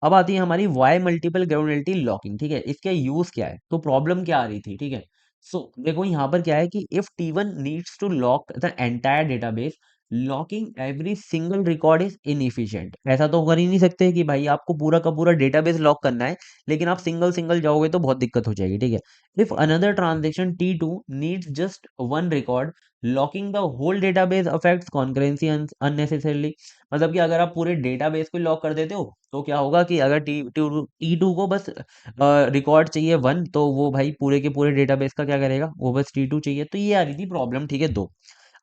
अब आती है हमारी वाई मल्टीपल ग्रैन्युलरिटी लॉकिंग, ठीक है, इसका यूज क्या है, तो प्रॉब्लम क्या आ रही थी, ठीक है। सो देखो यहाँ पर क्या है कि if T1 needs to lock the entire database, locking every single record is inefficient. ऐसा तो कर ही नहीं सकते कि भाई आपको पूरा का पूरा डेटाबेस लॉक करना है, लेकिन आप सिंगल सिंगल जाओगे तो बहुत दिक्कत हो जाएगी, ठीक है। If another transaction T2 needs just one record, locking the whole database affects concurrency unnecessarily. मतलब कि अगर आप पूरे डेटाबेस को लॉक कर देते हो, तो क्या होगा कि अगर टी टू को बस रिकॉर्ड चाहिए वन, तो वो भाई पूरे के पूरे डेटाबेस का क्या करेगा, वो बस T2 चाहिए। तो ये आ रही थी प्रॉब्लम, ठीक है, दो।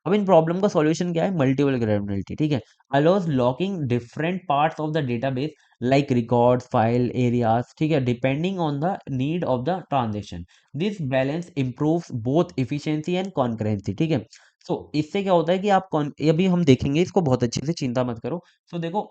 अब इन प्रॉब्लम का सॉल्यूशन क्या है, मल्टीपल ग्रैन्युलरिटी, ठीक है, allows locking different parts of the database like record file areas, ठीक है, depending on the need of the transaction. This balance improves both efficiency and concurrency, ठीक है। सो इससे क्या होता है कि अभी हम देखेंगे इसको बहुत अच्छे से, चिंता मत करो। सो देखो,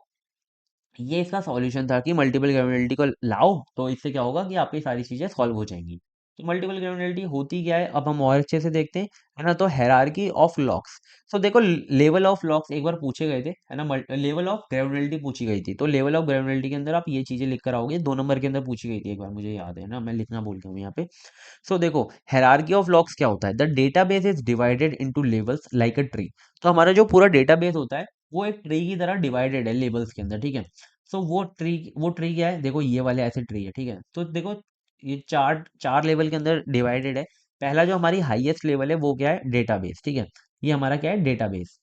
ये इसका सॉल्यूशन था कि मल्टीपल ग्रैन्युलरिटी को लाओ, तो इससे क्या होगा कि आपकी सारी चीजें सॉल्व हो जाएंगी। तो मल्टीपल ग्रैन्युलरिटी होती क्या है, अब हम और अच्छे से देखते हैं, है ना। तो हायरार्की ऑफ लॉक्स। सो देखो, लेवल ऑफ लॉक्स एक बार पूछे गए थे, है ना, लेवल ऑफ ग्रैन्युलरिटी पूछी गई थी। तो लेवल ऑफ ग्रैन्युलरिटी के अंदर आप ये चीजें लिख कर आओगे, 2 नंबर के अंदर पूछी गई थी एक बार, मुझे याद है ना, मैं लिखना भूल गया हूँ यहाँ पे। सो देखो, हायरार्की ऑफ लॉक्स क्या होता है, the database is divided into levels like a tree. तो हमारा जो पूरा डेटाबेस होता है वो एक ट्री की तरह डिवाइडेड है लेवल्स के अंदर, ठीक है। सो वो ट्री क्या है, देखो ये वाले ऐसे ट्री है, ठीक है। तो देखो, ये चार चार लेवल के अंदर डिवाइडेड है। पहला जो हमारी हाईएस्ट लेवल है वो क्या है, डेटाबेस, ठीक है। ये हमारा क्या है, डेटाबेस,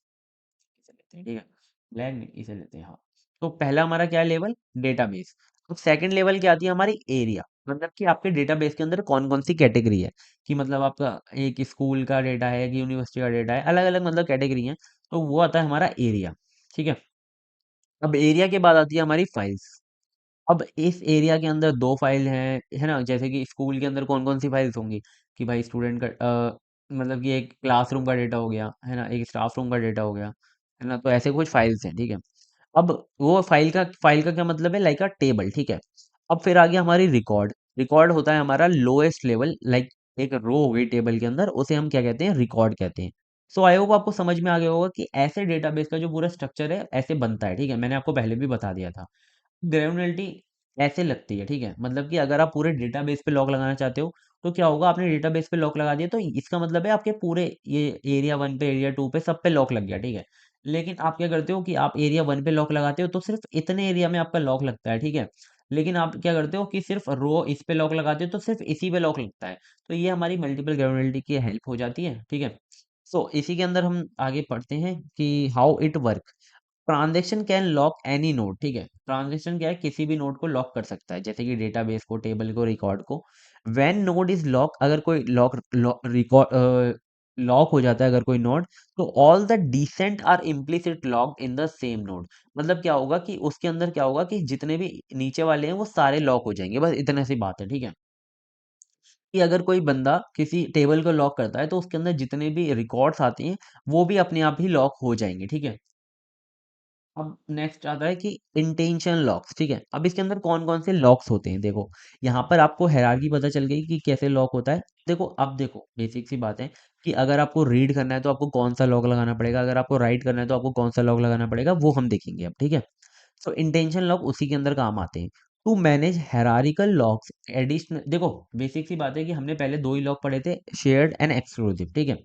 इसे लेते हैं, ठीक है, ब्लैक नहीं, इसे लेते हैं, हाँ। तो पहला हमारा क्या है, लेवल, डेटाबेस। तो सेकंड लेवल क्या आती है हमारी, एरिया। मतलब कि आपके डेटाबेस के अंदर कौन कौन सी कैटेगरी है, कि मतलब आपका एक स्कूल का डेटा है, कि यूनिवर्सिटी का डेटा है, अलग अलग मतलब कैटेगरी है। तो वो आता है हमारा एरिया, ठीक है। अब एरिया के बाद आती है हमारी फाइल्स। अब इस एरिया के अंदर दो फाइल हैं, है ना, जैसे कि स्कूल के अंदर कौन कौन सी फाइल्स होंगी, कि भाई स्टूडेंट का मतलब कि एक क्लासरूम का डेटा हो गया, है ना, एक स्टाफ रूम का डेटा हो गया, है ना। तो ऐसे कुछ फाइल्स हैं, ठीक है। अब वो फाइल का क्या मतलब है, लाइक अ टेबल, ठीक है। अब फिर आ गया हमारी रिकॉर्ड। रिकॉर्ड होता है हमारा लोएस्ट लेवल, लाइक एक रो हो गई टेबल के अंदर, उसे हम क्या कहते हैं, रिकॉर्ड कहते हैं। सो आई होप आपको समझ में आ गया होगा कि ऐसे डेटाबेस का जो पूरा स्ट्रक्चर है ऐसे बनता है, ठीक है, मैंने आपको पहले भी बता दिया था। ग्रेनुलरिटी ऐसे लगती है, ठीक है, मतलब कि अगर आप पूरे डेटाबेस पे लॉक लगाना चाहते हो, तो क्या होगा, आपने डेटाबेस पे लॉक लगा दिया, तो इसका मतलब है आपके पूरे ये एरिया वन पे, एरिया टू पे, सब पे लॉक लग गया, ठीक है। लेकिन आप क्या करते हो कि आप एरिया वन पे लॉक लगाते हो तो सिर्फ इतने एरिया में आपका लॉक लगता है, ठीक है। लेकिन आप क्या करते हो कि सिर्फ रो इस पे लॉक लगाते हो तो सिर्फ इसी पे लॉक लगता है। तो ये हमारी मल्टीपल ग्रेनुलरिटी की हेल्प हो जाती है, ठीक है। सो इसी के अंदर हम आगे पढ़ते हैं कि how it work. Transaction can lock any node, ठीक है। ट्रांजेक्शन क्या है, किसी भी नोड को लॉक कर सकता है, जैसे कि डेटाबेस को, टेबल को, रिकॉर्ड को। व्हेन नोड इज लॉक, अगर कोई लॉक रिकॉर्ड लॉक हो जाता है अगर कोई नोड, तो all the descent are implicit locked in the same node. मतलब क्या होगा कि उसके अंदर क्या होगा कि जितने भी नीचे वाले हैं वो सारे लॉक हो जाएंगे, बस इतने सी बात है, ठीक है। कि अगर कोई बंदा किसी टेबल को लॉक करता है तो उसके अंदर जितने भी रिकॉर्ड्स आती हैं वो भी अपने आप ही लॉक हो जाएंगे, ठीक है। अब नेक्स्ट आता है कि इंटेंशन लॉक्स, ठीक है। अब इसके अंदर कौन कौन से लॉक्स होते हैं, देखो यहाँ पर आपको हायरार्की पता चल गई कि कैसे लॉक होता है। देखो अब देखो बेसिक सी बात है कि अगर आपको रीड करना है तो आपको कौन सा लॉक लगाना पड़ेगा, अगर आपको राइट करना है तो आपको कौन सा लॉक लगाना पड़ेगा, वो हम देखेंगे अब, ठीक है। सो इंटेंशन लॉक उसी के अंदर काम आते हैं। To manage hierarchical locks additional, देखो बेसिक सी बात है कि हमने पहले दो ही लॉक पढ़े थे, शेयर्ड एंड एक्सक्लूसिव, ठीक है।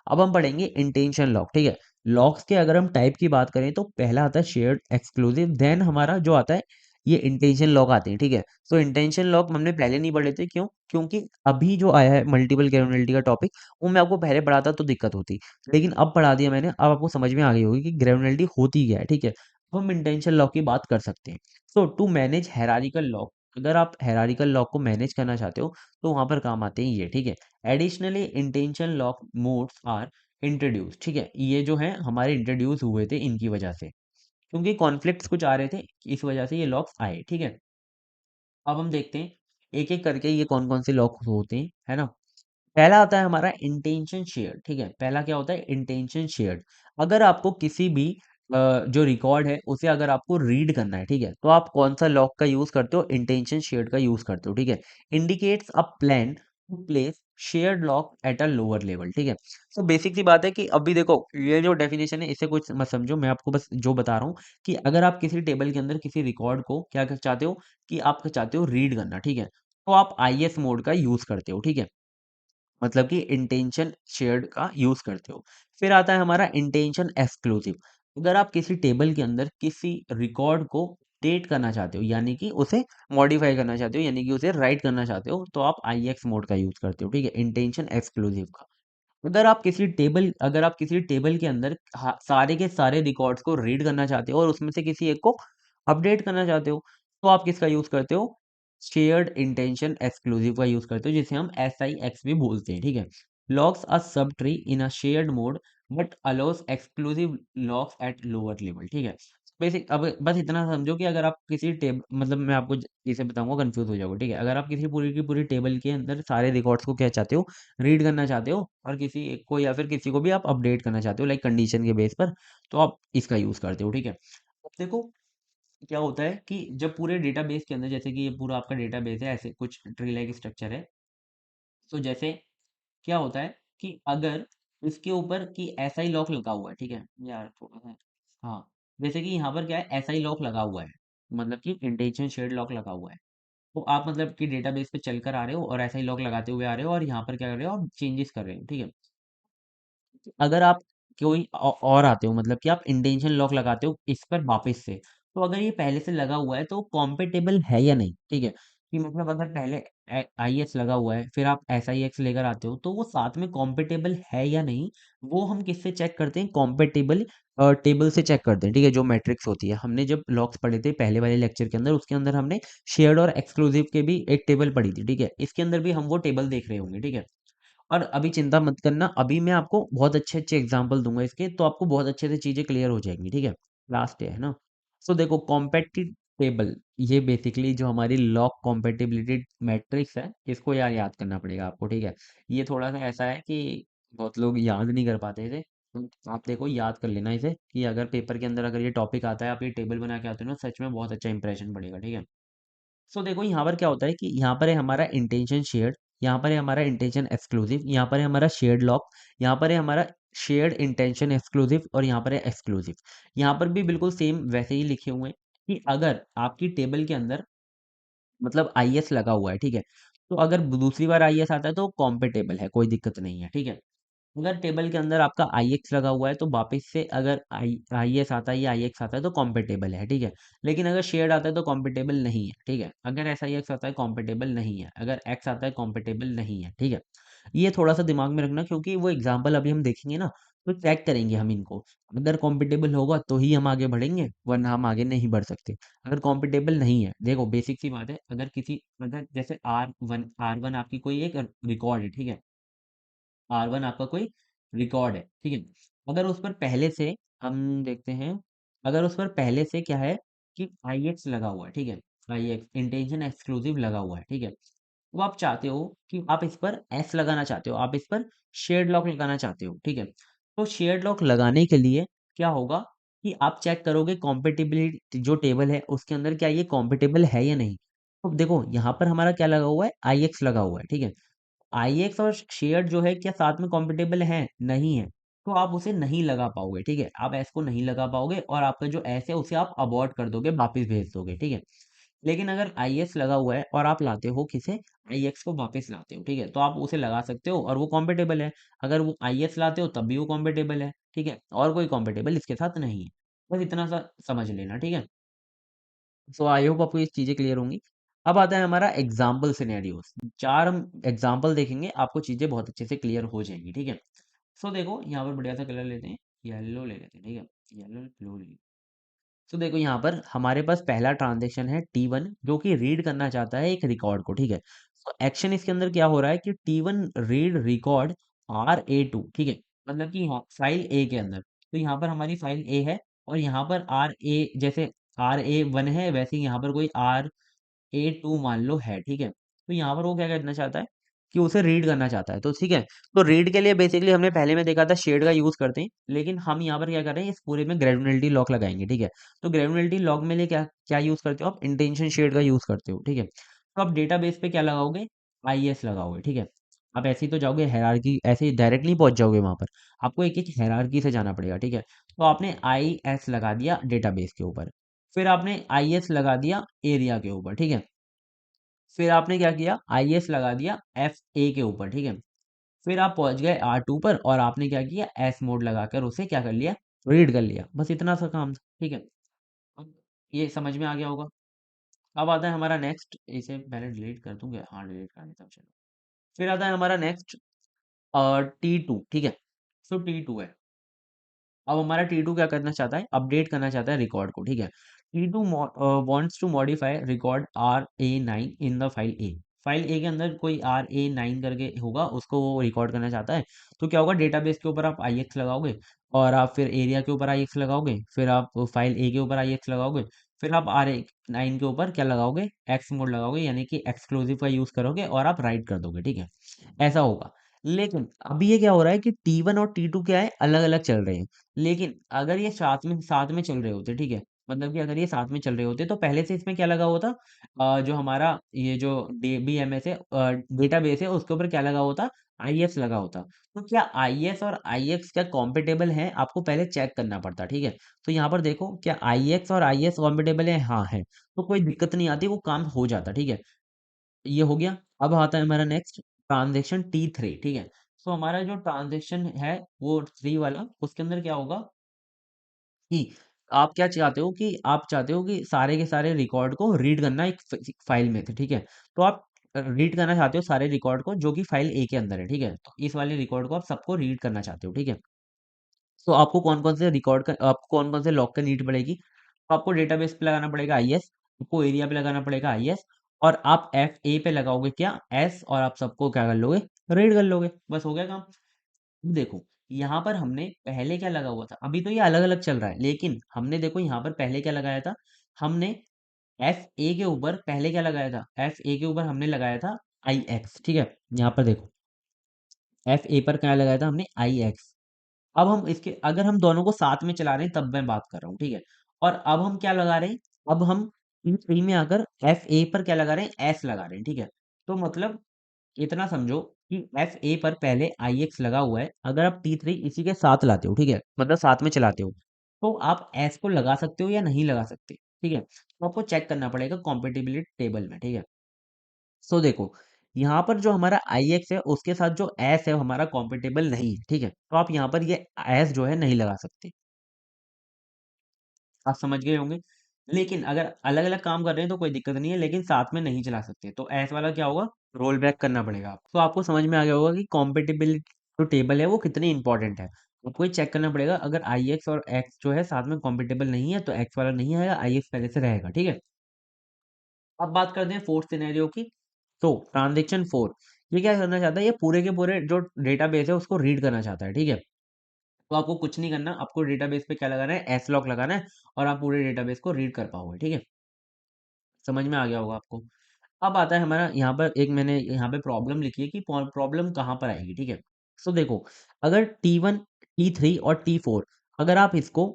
अब हम पढ़ेंगे इंटेंशन लॉक, ठीक है। लॉक्स के अगर हम टाइप की बात करें तो पहला आता है शेयर्ड एक्सक्लूसिव, देन हमारा जो आता है ये इंटेंशन लॉक आते हैं, ठीक है। तो इंटेंशन लॉक हमने पहले नहीं पढ़े थे, क्यों? क्योंकि अभी जो आया है मल्टीपल ग्रेनुलरिटी का टॉपिक, वो मैं आपको पहले पढ़ाता तो दिक्कत होती, लेकिन अब पढ़ा दिया मैंने, अब आपको समझ में आ गई होगी कि ग्रेनुलरिटी होती क्या है, ठीक है। अब हम इंटेंशन लॉक की बात कर सकते हैं। सो टू मैनेज हेरारिकल लॉक, अगर आप हेरारिकल लॉक को मैनेज करना चाहते हो तो वहां पर काम आते हैं ये, ठीक है। Additionally intention lock modes are introduce, ठीक है। ये जो है हमारे इंट्रोड्यूस हुए थे इनकी वजह से, क्योंकि कॉन्फ्लिक्ट्स कुछ आ रहे थे, इस वजह से ये लॉक्स आए, ठीक है। अब हम देखते हैं एक एक करके ये कौन कौन से लॉक होते हैं, है ना। पहला आता है हमारा इंटेंशन शेयर, ठीक है। पहला क्या होता है? Intention shared. अगर आपको किसी भी जो रिकॉर्ड है उसे अगर आपको रीड करना है, ठीक है, तो आप कौन सा लॉक का यूज करते हो? इंटेंशन शेयर्ड का यूज करते हो, ठीक है। Indicates a plan to place shared lock at a lower level, ठीक है। तो बेसिक सी बात है कि अभी देखो ये जो डेफिनेशन है इसे कुछ मत समझो, मैं आपको बस जो बता रहा हूँ कि अगर आप किसी टेबल के अंदर किसी रिकॉर्ड को क्या चाहते हो कि आप चाहते हो रीड करना, ठीक है, तो आप आईएस मोड का यूज करते हो, ठीक है। मतलब कि इंटेंशन शेयर्ड का यूज करते हो। फिर आता है हमारा इंटेंशन एक्सक्लूसिव। अगर आप किसी टेबल के अंदर किसी रिकॉर्ड को अपडेट करना चाहते हो, यानी कि उसे मॉडिफाई करना चाहते हो, यानी कि उसे राइट करना चाहते हो, तो आप आईएक्स मोड का यूज करते हो, ठीक है, इंटेंशन एक्सक्लूसिव का। अगर आप किसी टेबल के अंदर सारे के सारे रिकॉर्ड्स को रीड करना चाहते हो और उसमें से किसी एक को अपडेट करना चाहते हो, तो आप किसका यूज करते हो? शेयर्ड इंटेंशन एक्सक्लूसिव का यूज करते हो, जिसे हम एस आई एक्स भी बोलते हैं, ठीक है। Locks a sub tree in a shared mode but allow us exclusive locks at lower level, ठीक है। बेसिक अब बस इतना समझो कि अगर आप किसी टेब मतलब मैं आपको इसे बताऊंगा, कंफ्यूज हो जाओगे, ठीक है। अगर आप किसी पूरी की पूरी टेबल के अंदर सारे रिकॉर्ड्स को क्या चाहते हो? रीड करना चाहते हो, और किसी एक को या फिर किसी को भी आप अपडेट करना चाहते हो लाइक कंडीशन के बेस पर, तो आप इसका यूज करते हो, ठीक है। अब देखो क्या होता है कि जब पूरे डेटाबेस के अंदर, जैसे कि ये पूरा आपका डेटाबेस है, ऐसे कुछ ट्री लाइक स्ट्रक्चर है, तो जैसे क्या होता है कि अगर इसके ऊपर कि ऐसा ही लॉक लगा हुआ है, ठीक है यार, थोड़ा सा, हाँ, जैसे कि यहाँ पर क्या है, ऐसा ही लॉक लगा हुआ है, मतलब कि इंटेंशन शेयर्ड लॉक लगा हुआ है, तो आप मतलब कि डेटाबेस पे चल कर आ रहे हो और ऐसा ही लॉक लगाते हुए आ रहे हो और यहाँ पर क्या कर रहे हो, आप चेंजेस कर रहे हो, ठीक है। अगर आप कोई और आते हो, मतलब कि आप इंटेंशन लॉक लगाते हो इस पर वापस से, तो अगर ये पहले से लगा हुआ है तो कॉम्पेटेबल है या नहीं, ठीक है। कि मतलब अगर पहले आई एस लगा हुआ है फिर आप एस आई एक्स लेकर आते हो तो वो साथ में कॉम्पेटेबल है या नहीं, वो हम किससे चेक करते हैं? कॉम्पेटेबल टेबल से चेक करते हैं, ठीक है। जो मैट्रिक्स होती है, हमने जब लॉक्स पढ़े थे पहले वाले लेक्चर के अंदर, उसके अंदर हमने शेयर्ड और एक्सक्लूसिव के भी एक टेबल पढ़ी थी, ठीक है। इसके अंदर भी हम वो टेबल देख रहे होंगे, ठीक है। और अभी चिंता मत करना, अभी मैं आपको बहुत अच्छे अच्छे एग्जाम्पल दूंगा इसके, तो आपको बहुत अच्छे से चीजें क्लियर हो जाएंगी, ठीक है। लास्ट है ना। सो देखो कॉम्पेटिटिव टेबल, ये बेसिकली जो हमारी लॉक कॉम्पेटिबिलिटी मैट्रिक्स है, इसको यार याद करना पड़ेगा आपको, ठीक है। ये थोड़ा सा ऐसा है कि बहुत लोग याद नहीं कर पाते इसे, तो आप देखो याद कर लेना इसे, कि अगर पेपर के अंदर अगर ये टॉपिक आता है, आप ये टेबल बना के आते हो ना, सच में बहुत अच्छा इंप्रेशन पड़ेगा, ठीक है। सो देखो यहाँ पर क्या होता है कि यहाँ पर है हमारा इंटेंशन शेयर्ड, यहाँ पर है हमारा इंटेंशन एक्सक्लूसिव, यहाँ पर है हमारा शेयर्ड लॉक, यहाँ पर है हमारा शेयर्ड इंटेंशन एक्सक्लूसिव, और यहाँ पर है एक्सक्लूसिव। यहाँ पर भी बिल्कुल सेम वैसे ही लिखे हुए हैं कि अगर आपकी टेबल के अंदर मतलब आईएस लगा हुआ है, ठीक है, तो अगर दूसरी बार आईएस आता है तो कॉम्पेटेबल है, कोई दिक्कत नहीं है, ठीक है। अगर टेबल के अंदर आपका आई एक्स लगा हुआ है तो वापस से अगर आई एस आता है या आई एक्स आता है तो कॉम्पिटेबल है, ठीक है। लेकिन अगर शेयर्ड आता है तो कॉम्पिटेबल नहीं है, ठीक है। अगर एस आई एक्स आता है कॉम्पिटेबल नहीं है, अगर एक्स आता है कॉम्पिटेबल नहीं है, ठीक है। ये थोड़ा सा दिमाग में रखना, क्योंकि वो एग्जाम्पल अभी हम देखेंगे ना, तो चेक करेंगे हम इनको, अगर कॉम्पिटेबल होगा तो ही हम आगे बढ़ेंगे, वरना हम आगे नहीं बढ़ सकते। अगर कॉम्पिटेबल नहीं है, देखो बेसिक सी बात है, अगर किसी मतलब जैसे आर वन आपकी कोई एक रिकॉर्ड है, ठीक है। आर वन आपका कोई रिकॉर्ड है, ठीक है। अगर उस पर पहले से हम देखते हैं, अगर उस पर पहले से क्या है कि IX लगा हुआ है, ठीक है, IX इंटेंशन एक्सक्लूसिव लगा हुआ है, ठीक है। वो आप चाहते हो कि आप इस पर एस लगाना चाहते हो, आप इस पर शेयर्ड लॉक लगाना चाहते हो, ठीक है। तो शेयर्ड लॉक लगाने के लिए क्या होगा कि आप चेक करोगे कॉम्पेटिबिलिटी जो टेबल है उसके अंदर क्या ये कॉम्पेटिबल है या नहीं। तो देखो यहाँ पर हमारा क्या लगा हुआ है, IX लगा हुआ है, ठीक है। IX और शेयर्ड जो है क्या साथ में कॉम्पेटिबल है, नहीं है। तो आप उसे नहीं लगा पाओगे, ठीक है, आप एस को नहीं लगा पाओगे और आपका जो एस है उसे आप अबॉर्ट कर दोगे, वापिस भेज दोगे, ठीक है। लेकिन अगर IS लगा हुआ है और आप लाते हो किसे, IX को वापस लाते हो, ठीक है, तो आप उसे लगा सकते हो और वो कॉम्पेटेबल है। अगर वो IS लाते हो तब भी वो कॉम्पेटेबल है, ठीक है, और कोई कॉम्पेटेबल इसके साथ नहीं है। बस इतना सा समझ लेना, ठीक है। सो आई होप आपको ये चीजें क्लियर होंगी। अब आता है हमारा एग्जाम्पल सिनेरियोस। चार हम एग्जाम्पल देखेंगे, आपको चीजें बहुत अच्छे से क्लियर हो जाएंगी, ठीक है। सो देखो यहाँ पर बढ़िया सा कलर लेते हैं, येलो ले लेते हैं, ठीक है, येलो ब्लू ले। तो देखो यहाँ पर हमारे पास पहला ट्रांजेक्शन है T1 जो कि रीड करना चाहता है एक रिकॉर्ड को, ठीक है। तो एक्शन इसके अंदर क्या हो रहा है कि T1 रीड रिकॉर्ड RA2, ठीक है, मतलब कि यहाँ फाइल A के अंदर। तो यहाँ पर हमारी फाइल A है और यहाँ पर RA जैसे RA1 है वैसे ही यहाँ पर कोई RA2 मान लो है, ठीक है। तो यहाँ पर वो क्या करना चाहता है कि उसे रीड करना चाहता है, तो ठीक है। तो रीड के लिए बेसिकली हमने पहले में देखा था शेड का यूज करते हैं, लेकिन हम यहाँ पर क्या कर रहे हैं, इस पूरे में ग्रेनुलरिटी लॉक लगाएंगे, ठीक है। तो ग्रेनुलरिटी लॉक में लिए क्या क्या यूज करते हो आप, इंटेंशन शेड का यूज करते हो, ठीक है। तो आप डेटाबेस पे क्या लगाओगे, IS लगाओगे, ठीक है। आप ऐसे ही तो जाओगे हायरार्की, ऐसे ही डायरेक्ट नहीं पहुंच जाओगे वहां पर, आपको एक एक हायरार्की से जाना पड़ेगा, ठीक है। तो आपने IS लगा दिया डेटाबेस के ऊपर, फिर आपने IS लगा दिया एरिया के ऊपर, ठीक है। फिर आपने क्या किया, IS लगा दिया FA के ऊपर, ठीक है। फिर आप पहुंच गए R2 पर और आपने क्या किया, S मोड लगाकर उसे क्या कर लिया, रीड कर लिया, बस इतना सा काम था, ठीक है। अब ये समझ में आ गया होगा। अब आता है हमारा नेक्स्ट, इसे पहले डिलीट कर दूंगा, हाँ डिलीट कर देता हूँ, चलो। फिर आता है हमारा नेक्स्ट T2, ठीक है। सो T2 है, अब हमारा T2 क्या करना चाहता है, अपडेट करना चाहता है रिकॉर्ड को, ठीक है। T2 wants to modify record RA9 in the file A. File A के अंदर कोई RA9 करके होगा, उसको वो रिकॉर्ड करना चाहता है। तो क्या होगा, डेटाबेस के ऊपर आप IX लगाओगे और आप फिर एरिया के ऊपर IX लगाओगे, फिर आप फाइल ए के ऊपर IX लगाओगे, फिर आप RA9 के ऊपर क्या लगाओगे, एक्स मोड लगाओगे, यानी कि एक्सक्लूसिव का यूज करोगे और आप राइट कर दोगे, ठीक है। ऐसा होगा। लेकिन अभी ये क्या हो रहा है कि T1 और T2 क्या है, अलग अलग चल रहे हैं। लेकिन अगर ये साथ में चल रहे होते, ठीक है, मतलब कि अगर ये साथ में चल रहे होते तो पहले से इसमें क्या लगा होता, जो हमारा ये जो DBMS है, डेटाबेस है, उसके ऊपर क्या लगा होता, IS लगा होता। तो क्या IS और IX क्या कॉम्पिटेबल है, आपको पहले चेक करना पड़ता, ठीक है। तो यहाँ पर देखो क्या IX और IS कॉम्पिटेबल है, हाँ है, तो कोई दिक्कत नहीं आती, वो काम हो जाता, ठीक है। ये हो गया। अब आता है हमारा नेक्स्ट ट्रांजेक्शन T3, ठीक है। तो हमारा जो ट्रांजेक्शन है वो 3 वाला, उसके अंदर क्या होगा कि आप क्या चाहते हो कि आप चाहते हो कि सारे के सारे रिकॉर्ड को रीड करना एक फाइल में थे, ठीक है। तो आप रीड करना चाहते हो सारे रिकॉर्ड को जो कि फाइल ए के अंदर है, ठीक है। तो इस वाले रिकॉर्ड को आप सबको रीड करना चाहते हो, ठीक है। तो आपको कौन कौन से रिकॉर्ड का, आपको कौन कौन से लॉक का नीड पड़ेगी, तो आपको डेटाबेस पे लगाना पड़ेगा IS, आपको एरिया पे लगाना पड़ेगा IS, और आप FA पे लगाओगे क्या, S, और आप सबको क्या कर लोगे, रीड कर लोगे, बस हो गया काम। देखो यहाँ पर हमने पहले क्या लगा हुआ था, अभी तो ये अलग अलग चल रहा है, लेकिन हमने देखो यहाँ पर पहले क्या लगाया था, हमने FA के ऊपर पहले क्या लगाया था, FA के ऊपर हमने लगाया था IX, ठीक है। यहाँ पर देखो FA पर क्या लगाया था हमने, IX। अब हम इसके, अगर हम दोनों को साथ में चला रहे हैं तब मैं बात कर रहा हूँ, ठीक है। और अब हम क्या लगा रहे हैं, अब हम T3 में आकर FA पर क्या लगा रहे हैं, S लगा रहे हैं, ठीक है। तो मतलब इतना समझो कि FA पर पहले IX लगा हुआ है, अगर आप T3 इसी के साथ लाते हो, ठीक है, मतलब साथ में चलाते हो, तो आप S को लगा सकते हो या नहीं लगा सकते, ठीक है। तो आपको चेक करना पड़ेगा कॉम्पेटिबिलिटी टेबल में, ठीक है। सो देखो यहाँ पर जो हमारा IX है उसके साथ जो S है वो हमारा कॉम्पेटेबल नहीं है, ठीक है। तो आप यहाँ पर ये S जो है नहीं लगा सकते, आप समझ गए होंगे। लेकिन अगर अलग अलग काम कर रहे हैं तो कोई दिक्कत नहीं है, लेकिन साथ में नहीं चला सकते, तो S वाला क्या होगा, रोल बैक करना पड़ेगा आपको। तो आपको समझ में आ गया होगा कि कॉम्पेटिबिलिटी जो टेबल है वो कितनी इंपॉर्टेंट है। आपको ये चेक करना पड़ेगा, अगर IX और X जो है साथ में कॉम्पेटेबल नहीं है तो X वाला नहीं आएगा, IX पहले से रहेगा, ठीक है। अब बात करते हैं फोर्थ सिनेरियो की। तो ट्रांजेक्शन 4, ये क्या करना चाहता है, ये पूरे के पूरे जो डेटाबेस है उसको रीड करना चाहता है, ठीक है। तो आपको कुछ नहीं करना, आपको डेटाबेस पे क्या लगाना है, एस लॉक लगाना है, और आप पूरे डेटाबेस को रीड कर पाओगे, ठीक है। समझ में आ गया होगा आपको। अब आता है हमारा यहाँ पर, एक मैंने यहाँ पे प्रॉब्लम लिखी है कि प्रॉब्लम कहाँ पर आएगी, ठीक है। सो देखो, अगर T1, T3 और T4 अगर आप इसको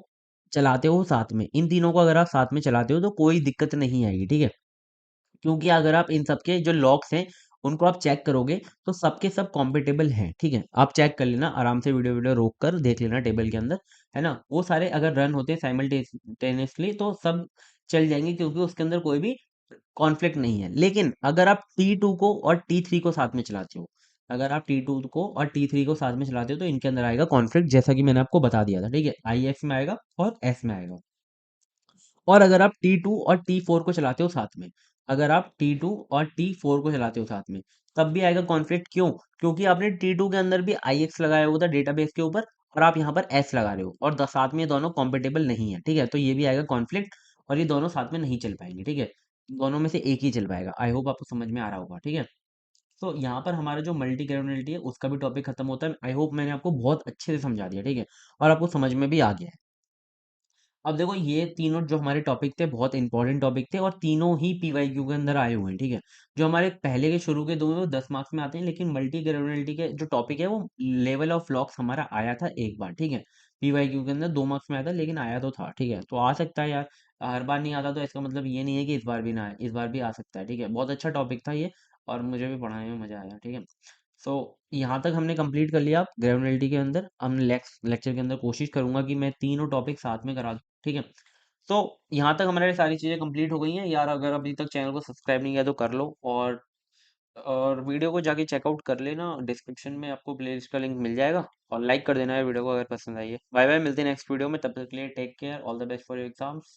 चलाते हो साथ में, इन तीनों को अगर आप साथ में चलाते हो तो कोई दिक्कत नहीं आएगी, ठीक है। क्योंकि अगर आप इन सबके जो लॉग्स हैं उनको आप चेक करोगे तो सबके सब कॉम्पिटेबल हैं, ठीक है। आप चेक कर लेना आराम से, वीडियो वीडियो रोक कर देख लेना टेबल के अंदर, है ना। वो सारे अगर रन होते हैं साइमल्टेनियसली तो सब चल जाएंगे, क्योंकि उसके अंदर कोई भी कॉन्फ्लिक्ट नहीं है। लेकिन अगर आप T2 को और T3 को साथ में चलाते हो, अगर आप T2 को और T3 को साथ में चलाते हो तो इनके अंदर आएगा कॉन्फ्लिक्ट, जैसा कि मैंने आपको बता दिया था, ठीक है। IX में आएगा और S में आएगा। और अगर आप T2 और T4 को चलाते हो साथ में, अगर आप T2 और T4 को चलाते हो साथ में, तब भी आएगा कॉन्फ्लिक्ट। क्यों? क्योंकि आपने T2 के अंदर भी IX लगाया हुआ था डेटाबेस के ऊपर, और आप यहाँ पर S लगा रहे हो, और साथ में ये दोनों कॉम्पिटेबल नहीं है, ठीक है। तो ये भी आएगा कॉन्फ्लिक्ट, और ये दोनों साथ में नहीं चल पाएंगे, ठीक है। दोनों में से एक ही चल पाएगा। आई होप आपको समझ में आ रहा होगा, ठीक है। तो यहाँ पर हमारा जो मल्टी ग्रेनुलरिटी है उसका भी टॉपिक खत्म होता है। आई होप मैंने आपको बहुत अच्छे से समझा दिया, ठीक है, और आपको समझ में भी आ गया है। अब देखो, ये तीनों जो हमारे टॉपिक थे बहुत इंपॉर्टेंट टॉपिक थे, और तीनों ही पीवाईक्यू के अंदर आए हुए हैं, ठीक है। जो हमारे पहले के शुरू के दो हैं वो 10 मार्क्स में आते हैं, लेकिन मल्टी ग्रेनुलरिटी के जो टॉपिक है वो लेवल ऑफ फ्लॉक्स हमारा आया था एक बार, ठीक है। पीवाईक्यू के अंदर 2 मार्क्स में आया था, लेकिन आया तो था, ठीक है। तो आ सकता है यार, हर बार नहीं आता तो इसका मतलब ये नहीं है कि इस बार भी ना आए, इस बार भी आ सकता है, ठीक है। बहुत अच्छा टॉपिक था ये, और मुझे भी पढ़ाने में मजा आया, ठीक है। सो यहाँ तक हमने कंप्लीट कर लिया। ग्रेजुअलिटी के अंदर हम नेक्स्ट लेक्चर के अंदर कोशिश करूंगा कि मैं तीनों टॉपिक साथ में करा दूं, ठीक है। तो यहाँ तक हमारे सारी चीज़ें कंप्लीट हो गई हैं यार। अगर अभी तक चैनल को सब्सक्राइब नहीं किया तो कर लो, और वीडियो को जाके चेकआउट कर लेना, डिस्क्रिप्शन में आपको प्लेलिस्ट का लिंक मिल जाएगा। और लाइक कर देना है वीडियो को अगर पसंद आई है। बाय बाय, मिलते हैं नेक्स्ट वीडियो में, तब तक के लिए take care, all the best for your exams.